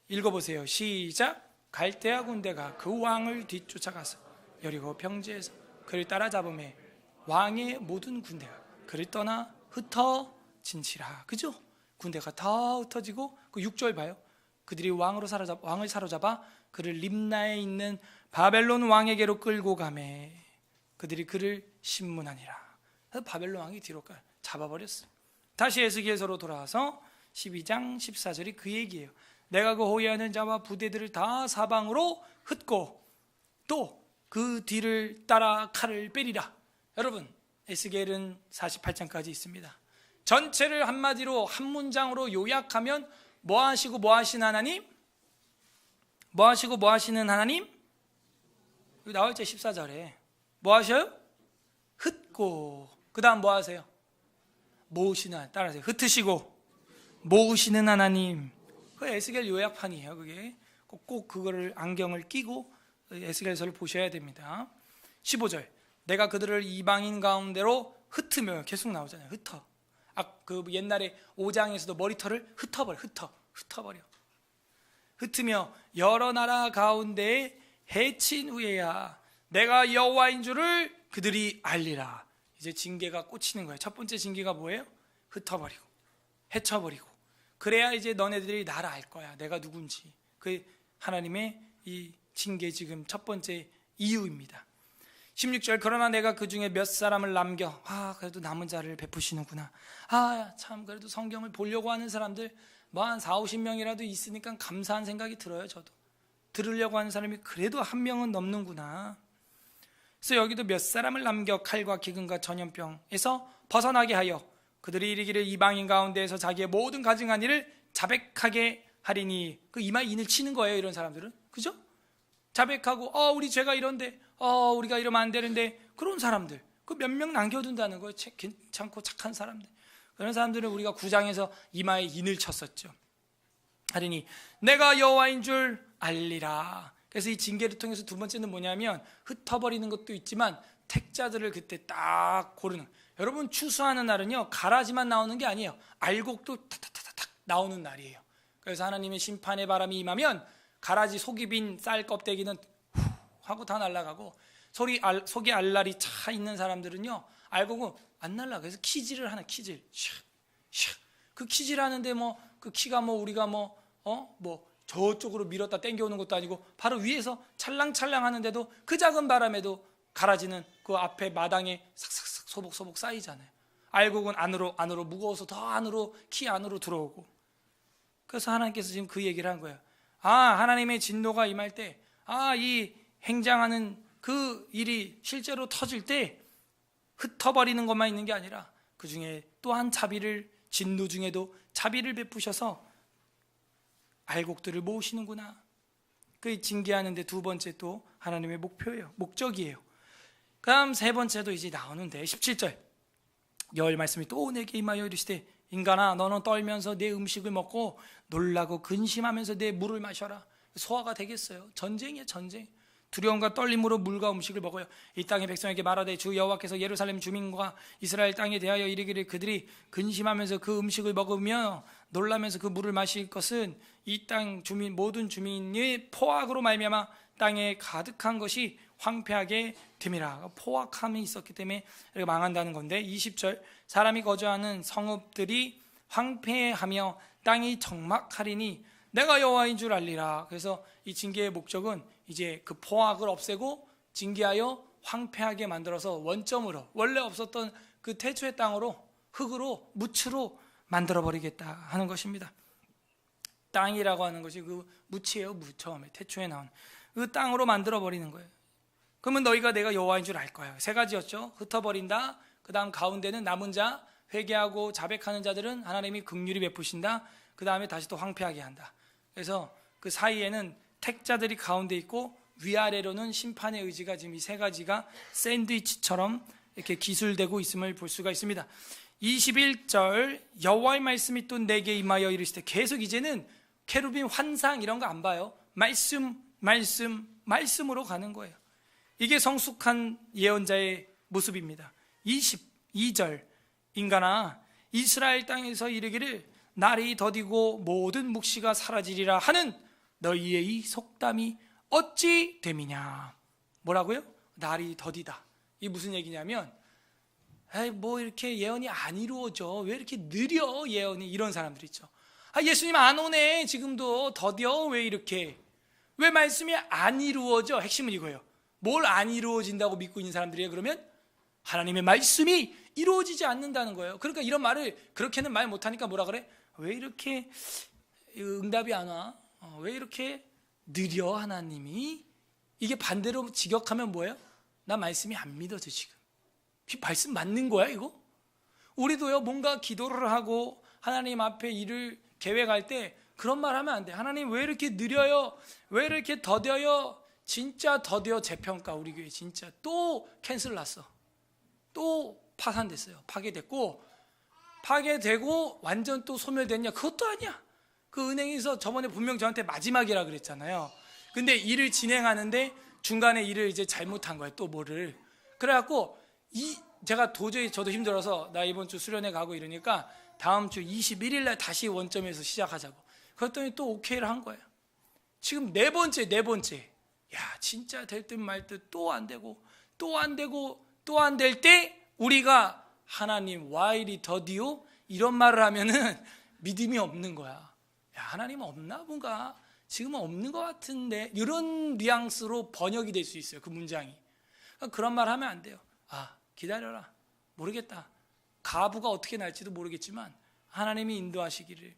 읽어보세요. 시작. 갈대아 군대가 그 왕을 뒤쫓아가서 여리고 평지에서 그를 따라잡음에 왕의 모든 군대가 그를 떠나 흩어진지라. 그죠? 군대가 다 흩어지고 그 6절 봐요. 그들이 왕을 사로잡아 그를 림나에 있는 바벨론 왕에게로 끌고 가매 그들이 그를 심문하니라. 바벨론 왕이 뒤로 잡아버렸어요. 다시 에스겔서로 돌아와서 12장 14절이 그 얘기예요. 내가 그 호위하는 자와 부대들을 다 사방으로 흩고 또 그 뒤를 따라 칼을 빼리라. 여러분 에스겔은 48장까지 있습니다. 전체를 한마디로 한 문장으로 요약하면 뭐 하시고 뭐 하신 하나님? 뭐 하시고 뭐 하시는 하나님? 여기 나와있죠. 14절에 뭐 하셔요? 흩고 그 다음 뭐 하세요? 모으시는 하나님. 따라하세요. 흩으시고 모으시는 하나님. 그 에스겔 요약판이에요. 그게 꼭 그거를 안경을 끼고 에스겔서를 보셔야 됩니다. 15절 내가 그들을 이방인 가운데로 흩으며 계속 나오잖아요. 흩어. 그 옛날에 5장에서도 머리털을 흩어버려. 흩으며 여러 나라 가운데에 해친 후에야 내가 여호와인 줄을 그들이 알리라. 이제 징계가 꽂히는 거예요. 첫 번째 징계가 뭐예요? 흩어버리고 해쳐버리고. 그래야 이제 너네들이 나를 알 거야. 내가 누군지. 그 하나님의 이 징계 지금 첫 번째 이유입니다. 16절 그러나 내가 그 중에 몇 사람을 남겨 그래도 남은 자를 베푸시는구나. 참 그래도 성경을 보려고 하는 사람들 뭐 한 40-50명이라도 있으니까 감사한 생각이 들어요. 저도 들으려고 하는 사람이 그래도 한 명은 넘는구나. 그래서 여기도 몇 사람을 남겨 칼과 기근과 전염병에서 벗어나게 하여 그들이 이르기를 이방인 가운데에서 자기의 모든 가증한 일을 자백하게 하리니. 그 이마에 인을 치는 거예요, 이런 사람들은. 그죠? 자백하고 우리 죄가 이런데 우리가 이러면 안 되는데, 그런 사람들 그 몇 명 남겨둔다는 거예요. 괜찮고 착한 사람들. 그런 사람들은 우리가 9장에서 이마에 인을 쳤었죠. 하리니 내가 여호와인 줄 알리라. 그래서 이 징계를 통해서 두 번째는 뭐냐면, 흩어버리는 것도 있지만 택자들을 그때 딱 고르는. 여러분, 추수하는 날은요 가라지만 나오는 게 아니에요. 알곡도 탁탁탁탁 나오는 날이에요. 그래서 하나님의 심판의 바람이 임하면 가라지 속이 빈 쌀 껍데기는 후 하고 다 날아가고, 속에 알알이 차 있는 사람들은요 알곡은 안 날아가. 그래서 키질을 하나, 키질 샥샥. 그 키질 하는데 그 키가 우리가 저쪽으로 밀었다 당겨오는 것도 아니고 바로 위에서 찰랑찰랑 하는데도 그 작은 바람에도 가라지는 그 앞에 마당에 삭삭삭 소복소복 쌓이잖아요. 알곡은 안으로 무거워서 더 안으로, 키 안으로 들어오고. 그래서 하나님께서 지금 그 얘기를 한 거예요. 하나님의 진노가 임할 때, 이 행장하는 그 일이 실제로 터질 때 흩어버리는 것만 있는 게 아니라 그 중에 또한 자비를, 진노 중에도 자비를 베푸셔서 알곡들을 모으시는구나. 그 징계하는데 두 번째 또 하나님의 목표예요. 목적이에요. 그다음 세 번째도 이제 나오는데 17절 여호와의 말씀이 또 내게 임하여 이르시되 인간아 너는 떨면서 내 음식을 먹고 놀라고 근심하면서 내 물을 마셔라. 소화가 되겠어요? 전쟁이에요, 전쟁. 두려움과 떨림으로 물과 음식을 먹어요. 이 땅의 백성에게 말하되 주 여호와께서 예루살렘 주민과 이스라엘 땅에 대하여 이르기를 그들이 근심하면서 그 음식을 먹으며 놀라면서 그 물을 마실 것은 이 땅 주민 모든 주민의 포악으로 말미암아 땅에 가득한 것이 황폐하게 됨이라. 포악함이 있었기 때문에 이렇게 망한다는 건데, 20절 사람이 거주하는 성읍들이 황폐하며 땅이 적막하리니 내가 여호와인 줄 알리라. 그래서 이 징계의 목적은 이제 그 포악을 없애고 징계하여 황폐하게 만들어서 원점으로, 원래 없었던 그 태초의 땅으로, 흙으로, 묻으로 만들어버리겠다 하는 것입니다. 땅이라고 하는 것이 그 묻이에요. 무, 처음에 태초에 나온 그 땅으로 만들어버리는 거예요. 그러면 너희가 내가 여호와인 줄 알 거예요. 세 가지였죠. 흩어버린다. 그 다음 가운데는 남은 자, 회개하고 자백하는 자들은 하나님이 긍휼히 베푸신다. 그 다음에 다시 또 황폐하게 한다. 그래서 그 사이에는 택자들이 가운데 있고 위아래로는 심판의 의지가 지금 이 세 가지가 샌드위치처럼 이렇게 기술되고 있음을 볼 수가 있습니다. 21절 여호와의 말씀이 또 내게 임하여 이르시되, 계속 이제는 케루빈 환상 이런 거 안 봐요. 말씀으로 가는 거예요. 이게 성숙한 예언자의 모습입니다. 22절 인간아 이스라엘 땅에서 이르기를 날이 더디고 모든 묵시가 사라지리라 하는 너희의 이 속담이 어찌 됨이냐. 뭐라고요? 날이 더디다. 이게 무슨 얘기냐면, 이렇게 예언이 안 이루어져, 왜 이렇게 느려 예언이, 이런 사람들 있죠. 예수님 안 오네, 지금도 더뎌, 왜 이렇게, 왜 말씀이 안 이루어져? 핵심은 이거예요. 뭘 안 이루어진다고 믿고 있는 사람들이에요? 그러면 하나님의 말씀이 이루어지지 않는다는 거예요. 그러니까 이런 말을 그렇게는 말 못하니까 뭐라 그래? 왜 이렇게 응답이 안 와? 왜 이렇게 느려 하나님이? 이게 반대로 직역하면 뭐예요? 나 말씀이 안 믿어져 지금. 말씀 맞는 거야 이거? 우리도요 뭔가 기도를 하고 하나님 앞에 일을 계획할 때 그런 말 하면 안 돼. 하나님 왜 이렇게 느려요? 왜 이렇게 더뎌요? 진짜 더뎌. 재평가 우리 교회 진짜 또 캔슬 났어. 또 파산됐어요. 파괴되고 완전 또 소멸됐냐? 그것도 아니야. 그 은행에서 저번에 분명 저한테 마지막이라 그랬잖아요. 근데 일을 진행하는데 중간에 일을 이제 잘못한 거예요. 또 뭐를. 그래갖고 제가 도저히 저도 힘들어서 나 이번 주 수련회 가고 이러니까 다음 주 21일 날 다시 원점에서 시작하자고. 그랬더니 또 오케이를 한 거예요. 지금 네 번째. 야 진짜 될 듯 말 듯 또 안 되고 또 안 될 때 우리가 하나님 why 이리 더디요? 이런 말을 하면은 믿음이 없는 거야. 야 하나님 없나 뭔가 지금은 없는 것 같은데, 이런 뉘앙스로 번역이 될 수 있어요. 그 문장이. 그런 말 하면 안 돼요. 기다려라. 모르겠다. 가부가 어떻게 날지도 모르겠지만 하나님이 인도하시기를.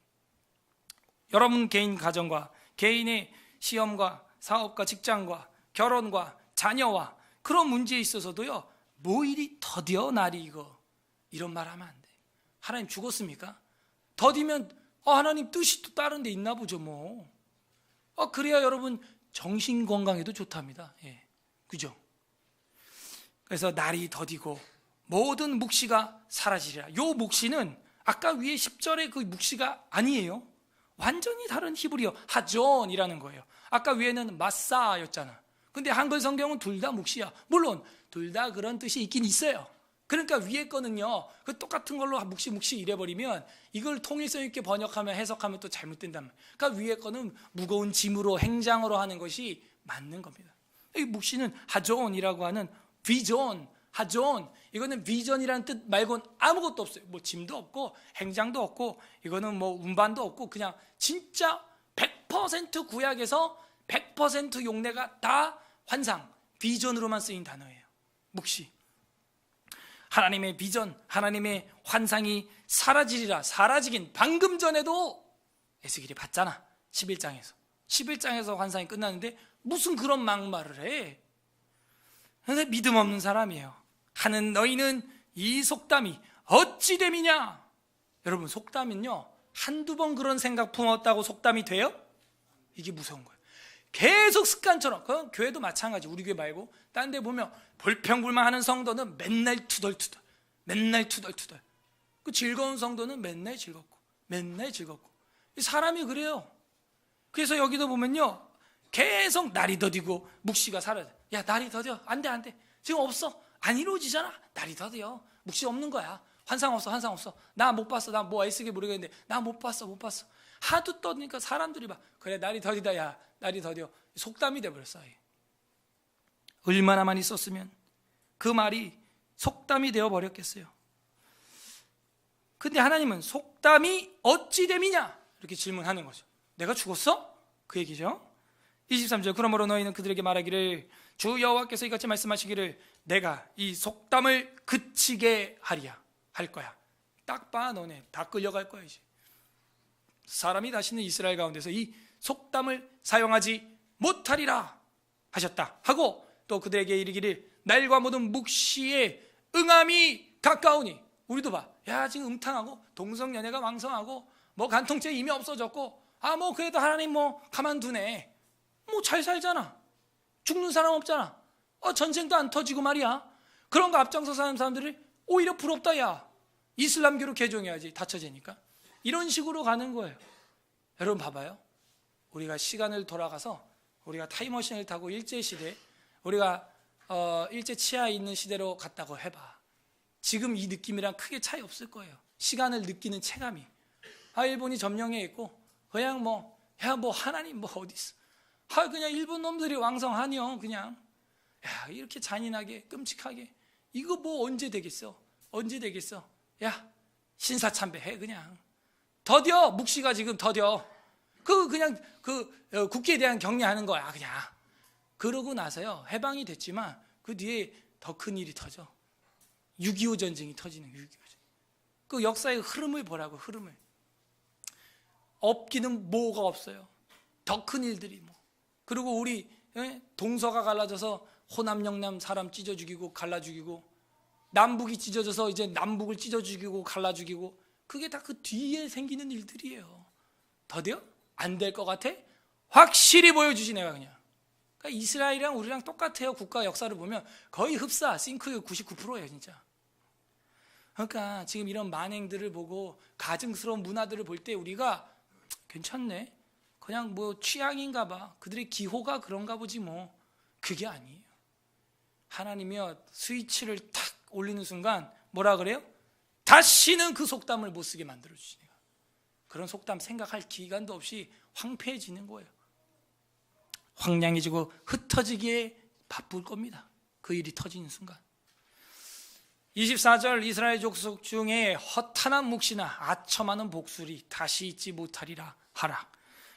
여러분 개인 가정과 개인의 시험과 사업과 직장과 결혼과 자녀와 그런 문제에 있어서도요, 뭐 이리 더디어 날이 이거, 이런 말 하면 안 돼. 하나님 죽었습니까? 더디면 하나님 뜻이 또 다른 데 있나 보죠 뭐. 그래야 여러분 정신 건강에도 좋답니다. 예, 그죠? 그래서 날이 더디고 모든 묵시가 사라지리라. 요 묵시는 아까 위에 10절의 그 묵시가 아니에요. 완전히 다른 히브리어 하존이라는 거예요. 아까 위에는 마사였잖아. 근데 한글 성경은 둘 다 묵시야. 물론 둘 다 그런 뜻이 있긴 있어요. 그러니까 위에 거는요, 그 똑같은 걸로 묵시 이래버리면 이걸 통일성 있게 번역하면, 해석하면 또 잘못된단 말이에요. 그러니까 위에 거는 무거운 짐으로, 행장으로 하는 것이 맞는 겁니다. 이 묵시는 하존이라고 하는 비존, 하존, 이거는 비전이라는 뜻 말고는 아무것도 없어요. 뭐 짐도 없고 행장도 없고 이거는 뭐 운반도 없고 그냥 진짜 100% 구약에서 100% 용례가 다 환상, 비전으로만 쓰인 단어예요. 묵시. 하나님의 비전, 하나님의 환상이 사라지리라. 사라지긴 방금 전에도 에스겔이 봤잖아. 11장에서 환상이 끝났는데 무슨 그런 막말을 해. 근데 믿음 없는 사람이에요. 하는 너희는 이 속담이 어찌 됨이냐. 여러분, 속담은요, 한두 번 그런 생각 품었다고 속담이 돼요? 이게 무서운 거예요. 계속 습관처럼. 그건 교회도 마찬가지. 우리 교회 말고 딴 데 보면 불평불만하는 성도는 맨날 투덜투덜, 맨날 투덜투덜. 그 즐거운 성도는 맨날 즐겁고, 맨날 즐겁고. 사람이 그래요. 그래서 여기도 보면요, 계속 날이 더디고 묵시가 사라져. 야, 날이 더뎌. 안 돼, 안 돼. 지금 없어. 안 이루어지잖아. 날이 더뎌. 묵시 없는 거야. 환상 없어, 환상 없어. 나 못 봤어. 나 뭐 애쓰게 모르겠는데 나 못 봤어, 못 봤어. 하도 떠니까 사람들이 막 그래, 날이 더디다. 야, 날이 더뎌. 속담이 돼버렸어. 얼마나 많이 썼으면 그 말이 속담이 되어버렸겠어요. 근데 하나님은 속담이 어찌 됨이냐 이렇게 질문하는 거죠. 내가 죽었어? 그 얘기죠. 23절 그러므로 너희는 그들에게 말하기를 주 여호와께서 이같이 말씀하시기를 내가 이 속담을 그치게 하리야 할 거야. 딱 봐, 너네 다 끌려갈 거야. 이제 사람이 다시는 이스라엘 가운데서 이 속담을 사용하지 못하리라 하셨다 하고, 또 그들에게 이르기를 날과 모든 묵시의 응함이 가까우니. 우리도 봐, 야, 지금 음탕하고 동성연애가 왕성하고 뭐 간통죄 이미 없어졌고, 뭐 그래도 하나님 뭐 가만두네. 뭐 잘 살잖아. 죽는 사람 없잖아. 전쟁도 안 터지고 말이야. 그런 거 앞장서 사는 사람들이 오히려 부럽다. 야, 이슬람교로 개종해야지, 다쳐지니까. 이런 식으로 가는 거예요. 여러분 봐봐요. 우리가 시간을 돌아가서 우리가 타임머신을 타고 일제시대, 우리가 일제 치하에 있는 시대로 갔다고 해봐. 지금 이 느낌이랑 크게 차이 없을 거예요. 시간을 느끼는 체감이. 일본이 점령해 있고 그냥 뭐 하나님 뭐 어디 있어. 그냥 일본 놈들이 왕성하니요. 그냥 이렇게 잔인하게 끔찍하게 이거 뭐 언제 되겠어? 언제 되겠어? 야, 신사참배해. 그냥 더뎌. 묵시가 지금 더뎌. 그냥 국기에 대한 격려하는 거야. 그냥 그러고 나서요, 해방이 됐지만 그 뒤에 더 큰 일이 터져. 6.25 전쟁이 터지는 6.25 전쟁. 그 역사의 흐름을 보라고. 흐름을. 없기는 뭐가 없어요. 더 큰 일들이 뭐. 그리고 우리 동서가 갈라져서 호남 영남 사람 찢어 죽이고 갈라 죽이고, 남북이 찢어져서 이제 남북을 찢어 죽이고 갈라 죽이고, 그게 다 그 뒤에 생기는 일들이에요. 더뎌? 안 될 것 같아? 확실히 보여주지. 내가 그냥. 그러니까 이스라엘이랑 우리랑 똑같아요. 국가 역사를 보면 거의 흡사, 싱크율 99%예요 진짜. 그러니까 지금 이런 만행들을 보고 가증스러운 문화들을 볼 때 우리가 괜찮네, 그냥 뭐 취향인가 봐, 그들의 기호가 그런가 보지 뭐. 그게 아니에요. 하나님이요, 스위치를 탁 올리는 순간 뭐라 그래요? 다시는 그 속담을 못 쓰게 만들어주시네요. 그런 속담 생각할 기간도 없이 황폐해지는 거예요. 황량해지고 흩어지기에 바쁠 겁니다. 그 일이 터지는 순간. 24절 이스라엘 족속 중에 허탄한 묵시나 아첨하는 복술이 다시 있지 못하리라 하라.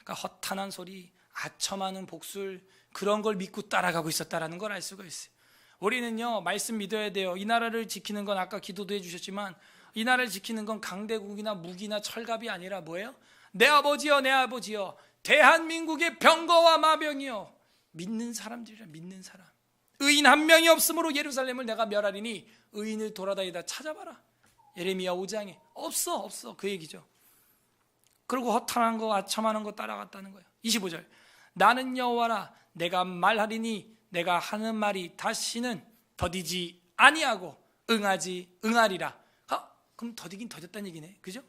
그러니까 허탄한 소리, 아첨하는 복술, 그런 걸 믿고 따라가고 있었다라는 걸 알 수가 있어요. 우리는요, 말씀 믿어야 돼요. 이 나라를 지키는 건 아까 기도도 해주셨지만, 이 나라를 지키는 건 강대국이나 무기나 철갑이 아니라 뭐예요? 내 아버지여, 내 아버지여, 대한민국의 병거와 마병이여. 믿는 사람들이라. 믿는 사람. 의인 한 명이 없으므로 예루살렘을 내가 멸하리니 의인을 돌아다니다 찾아봐라. 예레미야 5장에 없어 그 얘기죠. 그리고 허탄한 거 아첨하는 거 따라갔다는 거예요. 25절 나는 여호와라 내가 말하리니 내가 하는 말이 다시는 더디지 아니하고 응하리라. 그럼 더디긴 더뎠다는 얘기네, 그죠?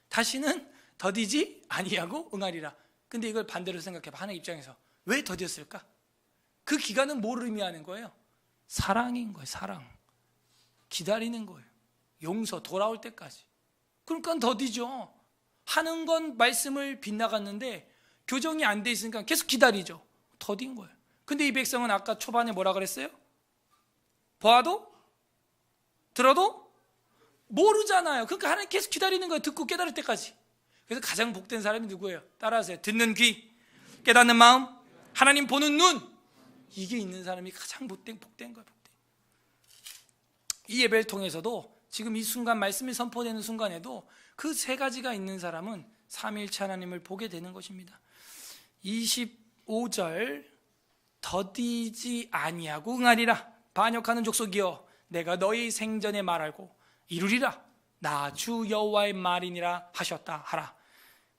다시는 더디지 아니하고 응하리라. 근데 이걸 반대로 생각해봐. 하나님 입장에서 왜 더뎠을까? 그 기간은 뭘 의미하는 거예요? 사랑인 거예요. 사랑. 기다리는 거예요. 용서, 돌아올 때까지. 그러니까 더디죠. 하는 건 말씀을 빗나갔는데 교정이 안 돼 있으니까 계속 기다리죠. 더딘 거예요. 근데 이 백성은 아까 초반에 뭐라 그랬어요? 보아도 들어도 모르잖아요. 그러니까 하나님 계속 기다리는 거예요. 듣고 깨달을 때까지. 그래서 가장 복된 사람이 누구예요? 따라하세요. 듣는 귀, 깨닫는 마음, 하나님 보는 눈. 이게 있는 사람이 가장 복된 거예요. 이 예배를 통해서도 지금 이 순간 말씀이 선포되는 순간에도 그 세 가지가 있는 사람은 삼위일체 하나님을 보게 되는 것입니다. 25절 더디지 아니하고 응하리라. 반역하는 족속이여 내가 너희 생전에 말하고 이루리라. 나 주 여호와의 말이니라 하셨다 하라.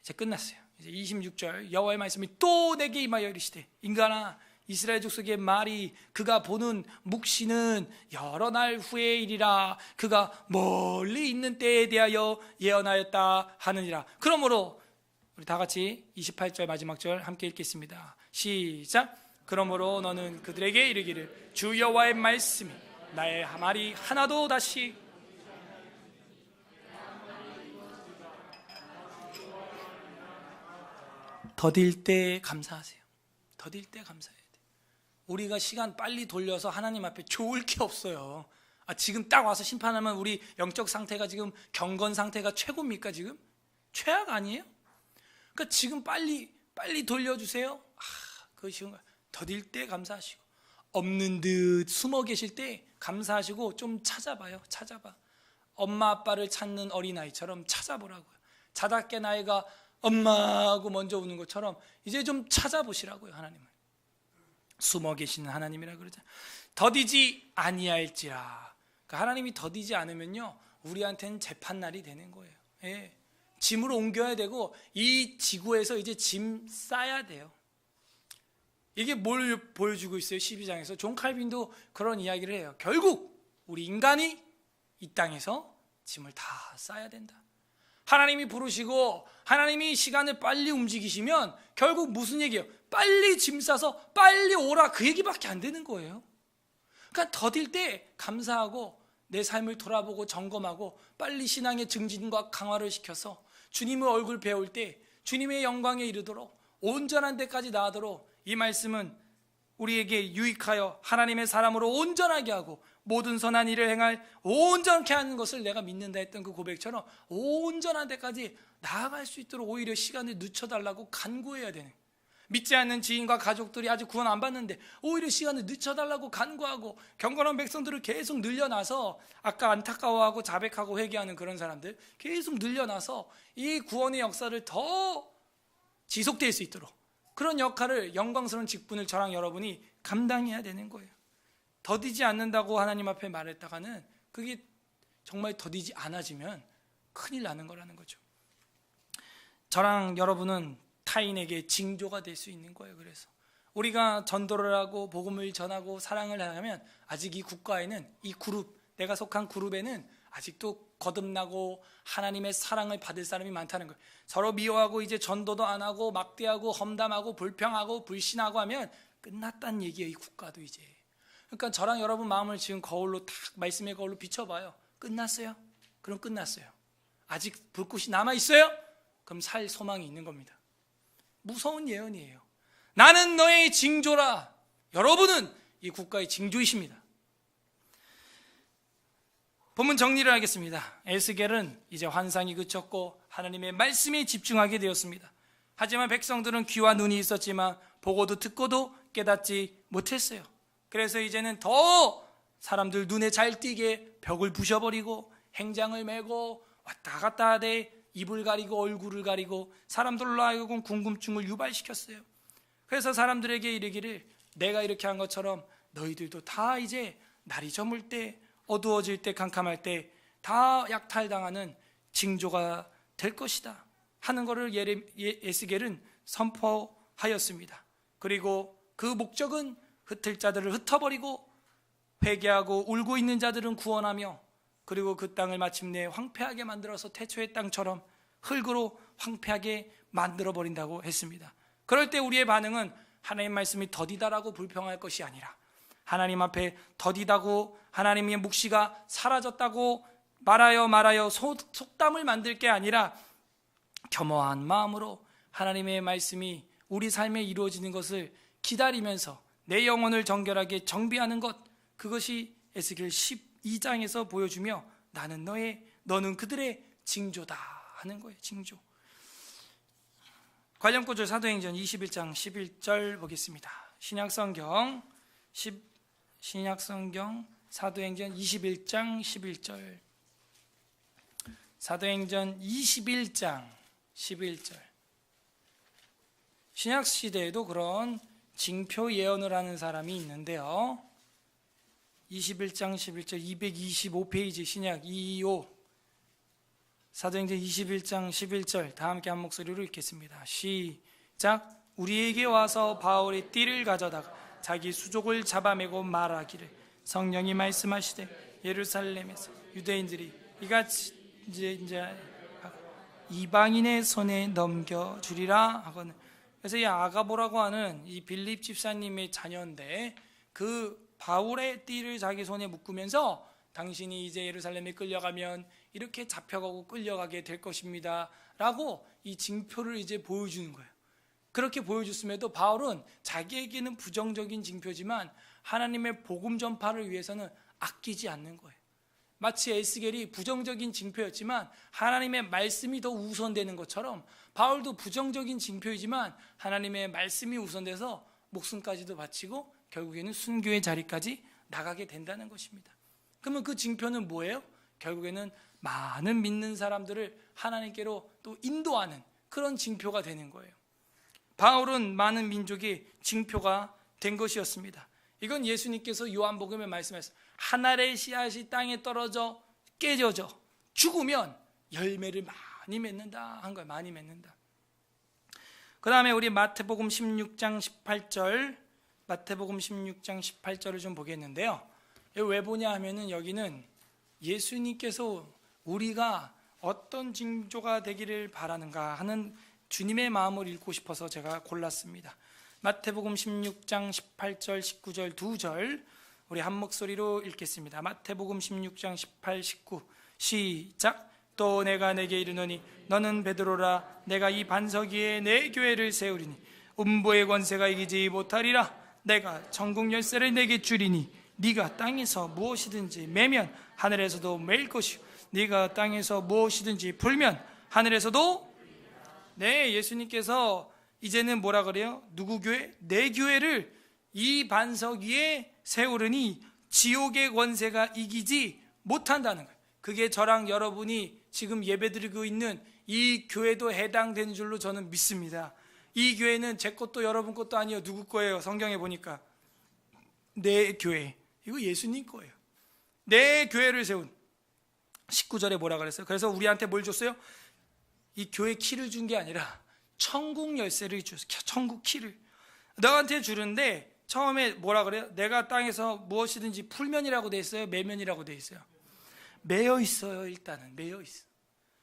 이제 끝났어요. 이제 26절 여호와의 말씀이 또 내게 임하여 이르시되 인간아 이스라엘 족속의 말이 그가 보는 묵시는 여러 날 후에 일이라. 그가 멀리 있는 때에 대하여 예언하였다 하느니라. 그러므로 우리 다 같이 28절 마지막 절 함께 읽겠습니다. 시작. 그러므로 너는 그들에게 이르기를 주 여호와의 말씀이 나의 말이 하나도 다시 더딜 때 감사하세요. 더딜 때 감사해야 돼. 우리가 시간 빨리 돌려서 하나님 앞에 좋을 게 없어요. 지금 딱 와서 심판하면 우리 영적 상태가 지금 경건 상태가 최고입니까? 지금 최악 아니에요? 그러니까 지금 빨리 돌려주세요. 그거 쉬운 거야. 더딜 때 감사하시고 없는 듯 숨어 계실 때 감사하시고 좀 찾아봐요. 찾아봐. 엄마 아빠를 찾는 어린아이처럼 찾아보라고요. 자다 깬 아이가 엄마하고 먼저 우는 것처럼 이제 좀 찾아보시라고요. 하나님을. 숨어 계시는 하나님이라 그러잖아요. 더디지 아니할지라. 그러니까 하나님이 더디지 않으면요 우리한테는 재판날이 되는 거예요. 예. 짐으로 옮겨야 되고 이 지구에서 이제 짐 싸야 돼요. 이게 뭘 보여주고 있어요? 12장에서 존 칼빈도 그런 이야기를 해요. 결국 우리 인간이 이 땅에서 짐을 다 싸야 된다. 하나님이 부르시고 하나님이 시간을 빨리 움직이시면 결국 무슨 얘기예요? 빨리 짐 싸서 빨리 오라, 그 얘기밖에 안 되는 거예요. 그러니까 더딜 때 감사하고 내 삶을 돌아보고 점검하고 빨리 신앙의 증진과 강화를 시켜서 주님의 얼굴 배울 때 주님의 영광에 이르도록 온전한 데까지 나아도록 이 말씀은 우리에게 유익하여 하나님의 사람으로 온전하게 하고 모든 선한 일을 행할 온전케 하는 것을 내가 믿는다 했던 그 고백처럼 온전한 데까지 나아갈 수 있도록 오히려 시간을 늦춰달라고 간구해야 되는, 믿지 않는 지인과 가족들이 아직 구원 안 받는데 오히려 시간을 늦춰달라고 간구하고 경건한 백성들을 계속 늘려놔서 아까 안타까워하고 자백하고 회개하는 그런 사람들 계속 늘려놔서 이 구원의 역사를 더 지속될 수 있도록 그런 역할을, 영광스러운 직분을 저랑 여러분이 감당해야 되는 거예요. 더디지 않는다고 하나님 앞에 말했다가는 그게 정말 더디지 않아지면 큰일 나는 거라는 거죠. 저랑 여러분은 타인에게 징조가 될 수 있는 거예요. 그래서 우리가 전도를 하고 복음을 전하고 사랑을 하면 아직 이 국가에는, 이 그룹, 내가 속한 그룹에는 아직도 거듭나고 하나님의 사랑을 받을 사람이 많다는 거예요. 서로 미워하고 이제 전도도 안 하고 막대하고 험담하고 불평하고 불신하고 하면 끝났다는 얘기예요. 이 국가도 이제. 그러니까 저랑 여러분 마음을 지금 거울로 탁, 말씀의 거울로 비춰봐요. 끝났어요? 그럼 끝났어요. 아직 불꽃이 남아있어요? 그럼 살 소망이 있는 겁니다. 무서운 예언이에요. 나는 너의 징조라. 여러분은 이 국가의 징조이십니다. 본문 정리를 하겠습니다. 에스겔은 이제 환상이 그쳤고 하나님의 말씀에 집중하게 되었습니다. 하지만 백성들은 귀와 눈이 있었지만 보고도 듣고도 깨닫지 못했어요. 그래서 이제는 더 사람들 눈에 잘 띄게 벽을 부셔버리고 행장을 메고 왔다 갔다 하되 입을 가리고 얼굴을 가리고 사람들로 하여금 궁금증을 유발시켰어요. 그래서 사람들에게 이르기를 내가 이렇게 한 것처럼 너희들도 다 이제 날이 저물 때, 어두워질 때, 캄캄할 때 다 약탈당하는 징조가 될 것이다 하는 것을 에스겔은 선포하였습니다. 그리고 그 목적은 흩을 자들을 흩어버리고 회개하고 울고 있는 자들은 구원하며, 그리고 그 땅을 마침내 황폐하게 만들어서 태초의 땅처럼 흙으로 황폐하게 만들어버린다고 했습니다. 그럴 때 우리의 반응은 하나님 말씀이 더디다라고 불평할 것이 아니라, 하나님 앞에 더디다고 하나님의 묵시가 사라졌다고 말하여 속담을 만들 게 아니라 겸허한 마음으로 하나님의 말씀이 우리 삶에 이루어지는 것을 기다리면서 내 영혼을 정결하게 정비하는 것, 그것이 에스겔 12장에서 보여주며 너는 그들의 징조다 하는 거예요. 징조. 관련 구절 사도행전 21장 11절 보겠습니다. 신약성경 사도행전 21장 11절. 사도행전 21장 11절. 신약시대에도 그런 징표 예언을 하는 사람이 있는데요, 21장 11절 225페이지 신약 225 사도행전 21장 11절 다 함께 한 목소리로 읽겠습니다. 시작. 우리에게 와서 바울의 띠를 가져다가 자기 수족을 잡아매고 말하기를, 성령이 말씀하시되 예루살렘에서 유대인들이 이같이 이제 이방인의 손에 넘겨주리라 하거든. 그래서 이 아가보라고 하는 이 빌립 집사님의 자녀인데, 그 바울의 띠를 자기 손에 묶으면서 당신이 이제 예루살렘에 끌려가면 이렇게 잡혀가고 끌려가게 될 것입니다 라고 이 징표를 이제 보여주는 거예요. 그렇게 보여줬음에도 바울은 자기에게는 부정적인 징표지만 하나님의 복음 전파를 위해서는 아끼지 않는 거예요. 마치 에스겔이 부정적인 징표였지만 하나님의 말씀이 더 우선되는 것처럼, 바울도 부정적인 징표이지만 하나님의 말씀이 우선돼서 목숨까지도 바치고 결국에는 순교의 자리까지 나가게 된다는 것입니다. 그러면 그 징표는 뭐예요? 결국에는 많은 믿는 사람들을 하나님께로 또 인도하는 그런 징표가 되는 거예요. 바울은 많은 민족의 징표가 된 것이었습니다. 이건 예수님께서 요한복음에 말씀하셨어요. 한 알의 씨앗이 땅에 떨어져 깨져져 죽으면 열매를 많이 맺는다 한 거예요. 많이 맺는다. 그 다음에 우리 마태복음 16장 18절 마태복음 16장 18절을 좀 보겠는데요, 왜 보냐 하면은 여기는 예수님께서 우리가 어떤 징조가 되기를 바라는가 하는 주님의 마음을 읽고 싶어서 제가 골랐습니다. 마태복음 16장 18절 19절 2절 우리 한 목소리로 읽겠습니다. 마태복음 16장 18, 19 시작. 또 내가 네게 이르노니 너는 베드로라. 내가 이 반석 위에 내 교회를 세우리니 음부의 권세가 이기지 못하리라. 내가 천국 열쇠를 내게 주리니 네가 땅에서 무엇이든지 매면 하늘에서도 매일 것이요 네가 땅에서 무엇이든지 풀면 하늘에서도. 네, 예수님께서 이제는 뭐라 그래요? 누구 교회? 내 교회를 이 반석 위에 세우르니 지옥의 권세가 이기지 못한다는 거예요. 그게 저랑 여러분이 지금 예배드리고 있는 이 교회도 해당되는 줄로 저는 믿습니다. 이 교회는 제 것도 여러분 것도 아니에요. 누구 거예요? 성경에 보니까 내 교회, 이거 예수님 거예요. 내 교회를 세운 19절에 뭐라 그랬어요? 그래서 우리한테 뭘 줬어요? 이 교회 키를 준 게 아니라 천국 열쇠를 줬어요. 천국 키를 너한테 주는데, 처음에 뭐라 그래요? 내가 땅에서 무엇이든지 풀면이라고 돼 있어요? 매면이라고 돼 있어요? 매여 있어요. 일단은 매여 있어.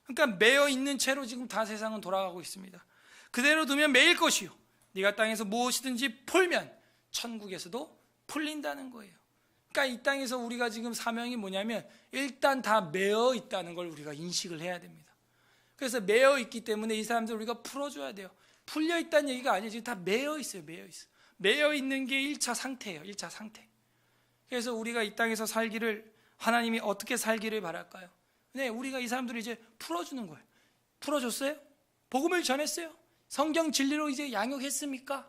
그러니까 매여 있는 채로 지금 다 세상은 돌아가고 있습니다. 그대로 두면 매일 것이요 네가 땅에서 무엇이든지 풀면 천국에서도 풀린다는 거예요. 그러니까 이 땅에서 우리가 지금 사명이 뭐냐면 일단 다 매여 있다는 걸 우리가 인식을 해야 됩니다. 그래서 매여 있기 때문에 이 사람들 우리가 풀어줘야 돼요. 풀려 있다는 얘기가 아니에요. 지금 다 매여 있어요. 매여 있어. 매여 있는 게 1차 상태예요. 1차 상태. 그래서 우리가 이 땅에서 살기를, 하나님이 어떻게 살기를 바랄까요? 네, 우리가 이 사람들을 이제 풀어주는 거예요. 풀어줬어요? 복음을 전했어요? 성경 진리로 이제 양육했습니까?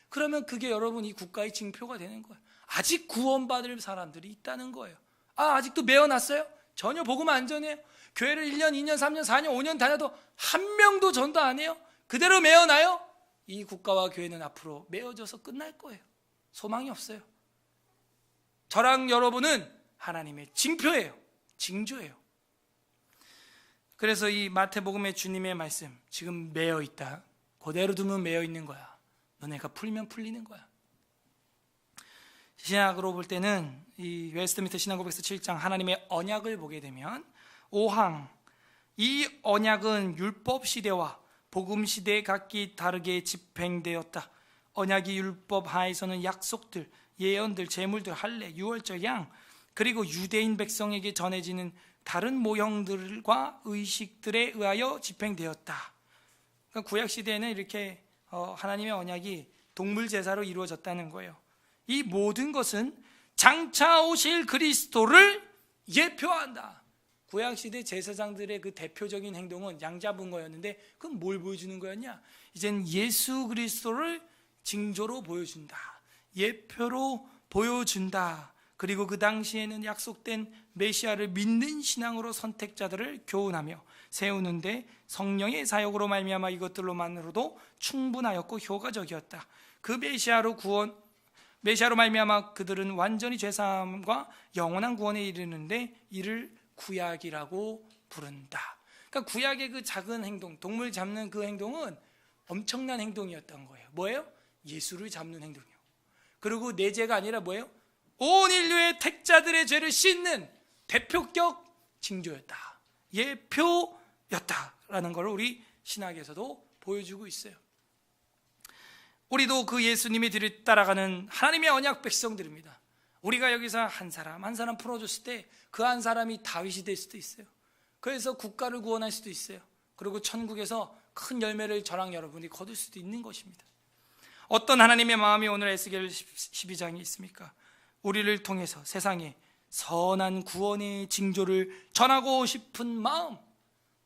그러면 그게 여러분 이 국가의 징표가 되는 거예요. 아직 구원받을 사람들이 있다는 거예요. 아직도 매어놨어요? 전혀 복음 안 전해요? 교회를 1년, 2년, 3년, 4년, 5년 다녀도 한 명도 전도 안 해요? 그대로 매어놔요? 이 국가와 교회는 앞으로 매어져서 끝날 거예요. 소망이 없어요. 저랑 여러분은 하나님의 징표예요. 징조예요. 그래서 이 마태복음의 주님의 말씀, 지금 매여 있다. 그대로 두면 매여 있는 거야. 너네가 풀면 풀리는 거야. 신약으로 볼 때는 이 웨스트민스터 신앙고백서 7장 하나님의 언약을 보게 되면 5항, 이 언약은 율법 시대와 복음 시대에 각기 다르게 집행되었다. 언약이 율법 하에서는 약속들, 예언들, 제물들, 할례, 유월절, 양, 그리고 유대인 백성에게 전해지는 다른 모형들과 의식들에 의하여 집행되었다. 그러니까 구약 시대에는 이렇게 하나님의 언약이 동물 제사로 이루어졌다는 거예요. 이 모든 것은 장차 오실 그리스도를 예표한다. 구약 시대 제사장들의 그 대표적인 행동은 양 잡은 거였는데 그건 뭘 보여주는 거였냐? 이젠 예수 그리스도를 징조로 보여준다. 예표로 보여준다. 그리고 그 당시에는 약속된 메시아를 믿는 신앙으로 선택자들을 교훈하며 세우는데 성령의 사역으로 말미암아 이것들로만으로도 충분하였고 효과적이었다. 그 메시아로 말미암아 그들은 완전히 죄사함과 영원한 구원에 이르는데 이를 구약이라고 부른다. 그러니까 구약의 그 작은 행동, 동물 잡는 그 행동은 엄청난 행동이었던 거예요. 뭐예요? 예수를 잡는 행동이요. 그리고 내 죄가 아니라 뭐예요? 온 인류의 택자들의 죄를 씻는 대표격 징조였다. 예표였다라는 걸 우리 신학에서도 보여주고 있어요. 우리도 그 예수님의 뒤를 따라가는 하나님의 언약 백성들입니다. 우리가 여기서 한 사람 한 사람 풀어줬을 때 그 한 사람이 다윗이 될 수도 있어요. 그래서 국가를 구원할 수도 있어요. 그리고 천국에서 큰 열매를 저랑 여러분이 거둘 수도 있는 것입니다. 어떤 하나님의 마음이 오늘 에스겔 12장에 있습니까? 우리를 통해서 세상에 선한 구원의 징조를 전하고 싶은 마음.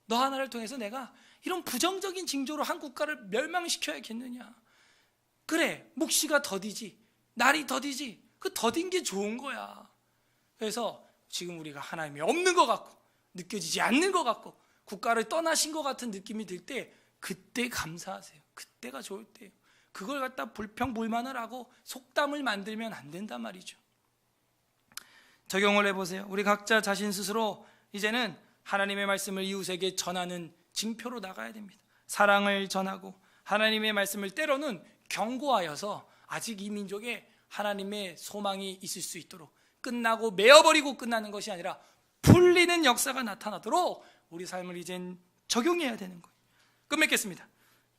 너 하나를 통해서 내가 이런 부정적인 징조로 한 국가를 멸망시켜야겠느냐. 그래, 묵시가 더디지, 날이 더디지, 그 더딘 게 좋은 거야. 그래서 지금 우리가 하나님이 없는 것 같고 느껴지지 않는 것 같고 국가를 떠나신 것 같은 느낌이 들 때 그때 감사하세요. 그때가 좋을 때예요. 그걸 갖다 불평불만을 하고 속담을 만들면 안 된단 말이죠. 적용을 해보세요. 우리 각자 자신 스스로 이제는 하나님의 말씀을 이웃에게 전하는 징표로 나가야 됩니다. 사랑을 전하고 하나님의 말씀을 때로는 경고하여서 아직 이 민족에 하나님의 소망이 있을 수 있도록 끝나고 메어버리고 끝나는 것이 아니라 풀리는 역사가 나타나도록 우리 삶을 이젠 적용해야 되는 거예요. 끝맺겠습니다.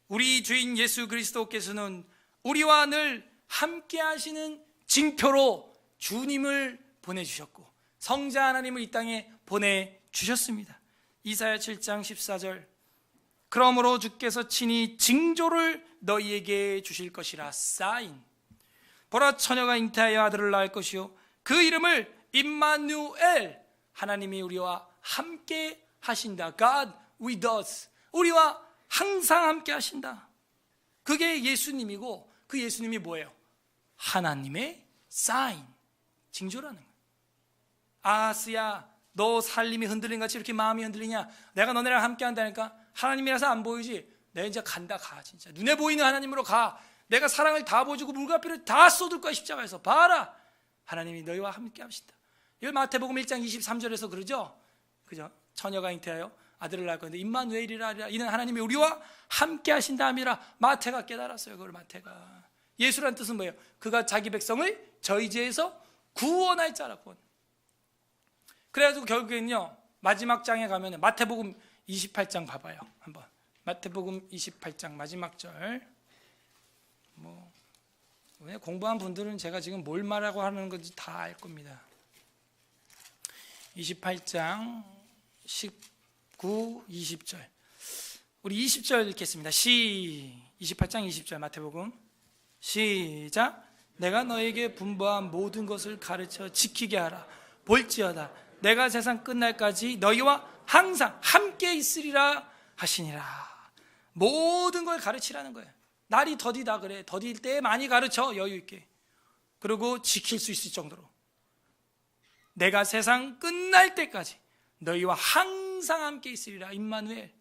우리 주인 예수 그리스도께서는 우리와 늘 함께 하시는 징표로 주님을 보내주셨고 성자 하나님을 이 땅에 보내주셨습니다. 이사야 7장 14절 그러므로 주께서 친히 징조를 너희에게 주실 것이라 사인 보라 처녀가 잉태하여 아들을 낳을 것이요 그 이름을 임마누엘 하나님이 우리와 함께 하신다. God with us 우리와 항상 함께 하신다. 그게 예수님이고 그 예수님이 뭐예요? 하나님의 사인 징조라는 거예요. 아하스야 너 살림이 흔들린 같이 이렇게 마음이 흔들리냐? 내가 너네랑 함께 한다니까. 하나님이라서 안 보이지? 내가 이제 간다. 가 진짜 눈에 보이는 하나님으로 가. 내가 사랑을 다 보여주고 물과 피를 다 쏟을 거야. 십자가에서 봐라. 하나님이 너희와 함께 하신다. 이걸 마태복음 1장 23절에서 그러죠. 그죠? 처녀가 잉태하여 아들을 낳을 건데 임마누엘이라 이는 하나님이 우리와 함께 하신다 함이라. 마태가 깨달았어요. 그걸 마태가. 예수란 뜻은 뭐예요? 그가 자기 백성을 저희 죄에서 구원할 자라. 구원. 그래가지고 결국엔요 마지막 장에 가면 마태복음 28장 봐봐요. 한번 마태복음 28장 마지막 절. 공부한 분들은 제가 지금 뭘 말하고 하는 건지 다 알 겁니다. 28장 19, 20절. 우리 20절 읽겠습니다. 28장 20절 마태복음 시작. 내가 너에게 분부한 모든 것을 가르쳐 지키게 하라. 볼지어다 내가 세상 끝날까지 너희와 항상 함께 있으리라 하시니라. 모든 걸 가르치라는 거예요. 날이 더디다 그래. 더딜 때 많이 가르쳐 여유 있게. 그리고 지킬 수 있을 정도로. 내가 세상 끝날 때까지 너희와 항상 함께 있으리라. 임마누엘.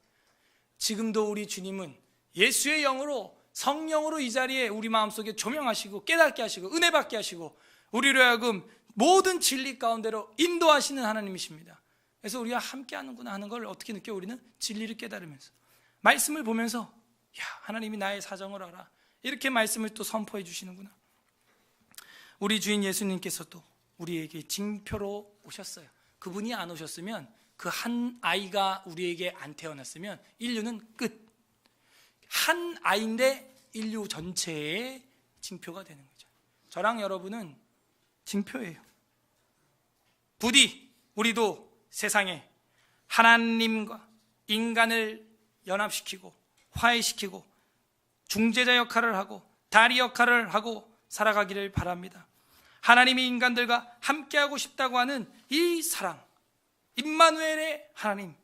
지금도 우리 주님은 예수의 영으로 성령으로 이 자리에 우리 마음속에 조명하시고 깨닫게 하시고 은혜 받게 하시고 우리로 하여금 모든 진리 가운데로 인도하시는 하나님이십니다. 그래서 우리가 함께 하는구나 하는 걸 어떻게 느껴요? 우리는 진리를 깨달으면서, 말씀을 보면서, 야, 하나님이 나의 사정을 알아, 이렇게 말씀을 또 선포해 주시는구나. 우리 주인 예수님께서도 우리에게 징표로 오셨어요. 그분이 안 오셨으면, 그 한 아이가 우리에게 안 태어났으면 인류는 끝. 한 아이인데 인류 전체의 징표가 되는 거죠. 저랑 여러분은 징표예요. 부디 우리도 세상에 하나님과 인간을 연합시키고 화해시키고 중재자 역할을 하고 다리 역할을 하고 살아가기를 바랍니다. 하나님이 인간들과 함께하고 싶다고 하는 이 사랑, 임마누엘의 하나님,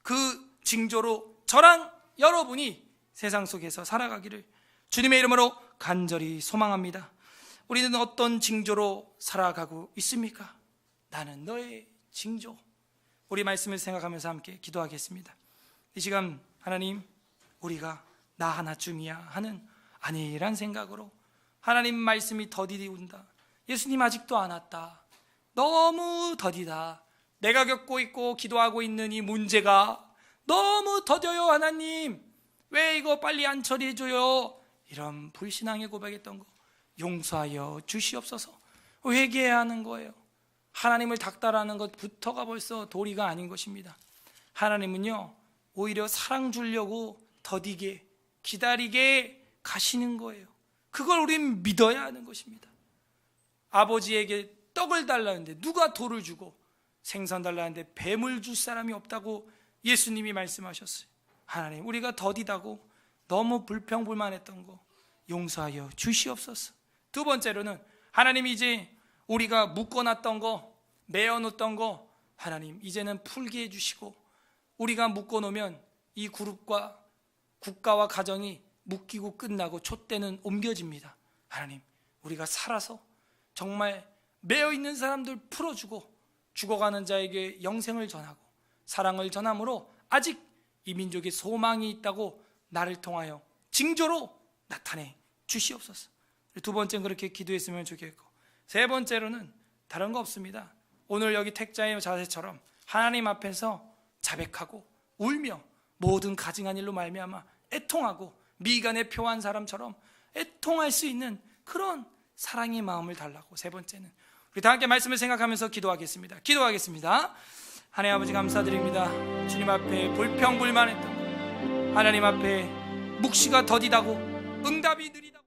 그 징조로 저랑 여러분이 세상 속에서 살아가기를 주님의 이름으로 간절히 소망합니다. 우리는 어떤 징조로 살아가고 있습니까? 나는 너의 징조. 우리 말씀을 생각하면서 함께 기도하겠습니다. 이 시간 하나님, 우리가 나 하나쯤이야 하는 안일한 생각으로 하나님 말씀이 더디디 온다. 예수님 아직도 안 왔다. 너무 더디다. 내가 겪고 있고 기도하고 있는 이 문제가 너무 더뎌요. 하나님, 왜 이거 빨리 안 처리해줘요? 이런 불신앙의 고백했던 거 용서하여 주시옵소서. 회개해야 하는 거예요. 하나님을 닥달하는 것부터가 벌써 도리가 아닌 것입니다. 하나님은요, 오히려 사랑 주려고 더디게 기다리게 가시는 거예요. 그걸 우린 믿어야 하는 것입니다. 아버지에게 떡을 달라는데 누가 돌을 주고, 생선 달라는데 뱀을 줄 사람이 없다고 예수님이 말씀하셨어요. 하나님, 우리가 더디다고 너무 불평불만했던 거 용서하여 주시옵소서. 두 번째로는 하나님, 이제 우리가 묶어놨던 거, 메어놓던 거 하나님 이제는 풀게 해주시고, 우리가 묶어놓으면 이 그룹과 국가와 가정이 묶이고 끝나고 촛대는 옮겨집니다. 하나님, 우리가 살아서 정말 매어있는 사람들 풀어주고 죽어가는 자에게 영생을 전하고 사랑을 전함으로 아직 이 민족에 소망이 있다고 나를 통하여 징조로 나타내 주시옵소서. 두 번째는 그렇게 기도했으면 좋겠고, 세 번째로는 다른 거 없습니다. 오늘 여기 택자의 자세처럼 하나님 앞에서 자백하고 울며 모든 가증한 일로 말미암아 애통하고 미간에 표한 사람처럼 애통할 수 있는 그런 사랑의 마음을 달라고. 세 번째는 우리 다 함께 말씀을 생각하면서 기도하겠습니다. 하나님 아버지, 감사드립니다. 주님 앞에 불평불만했던 것, 하나님 앞에 묵시가 더디다고 응답이 느리다고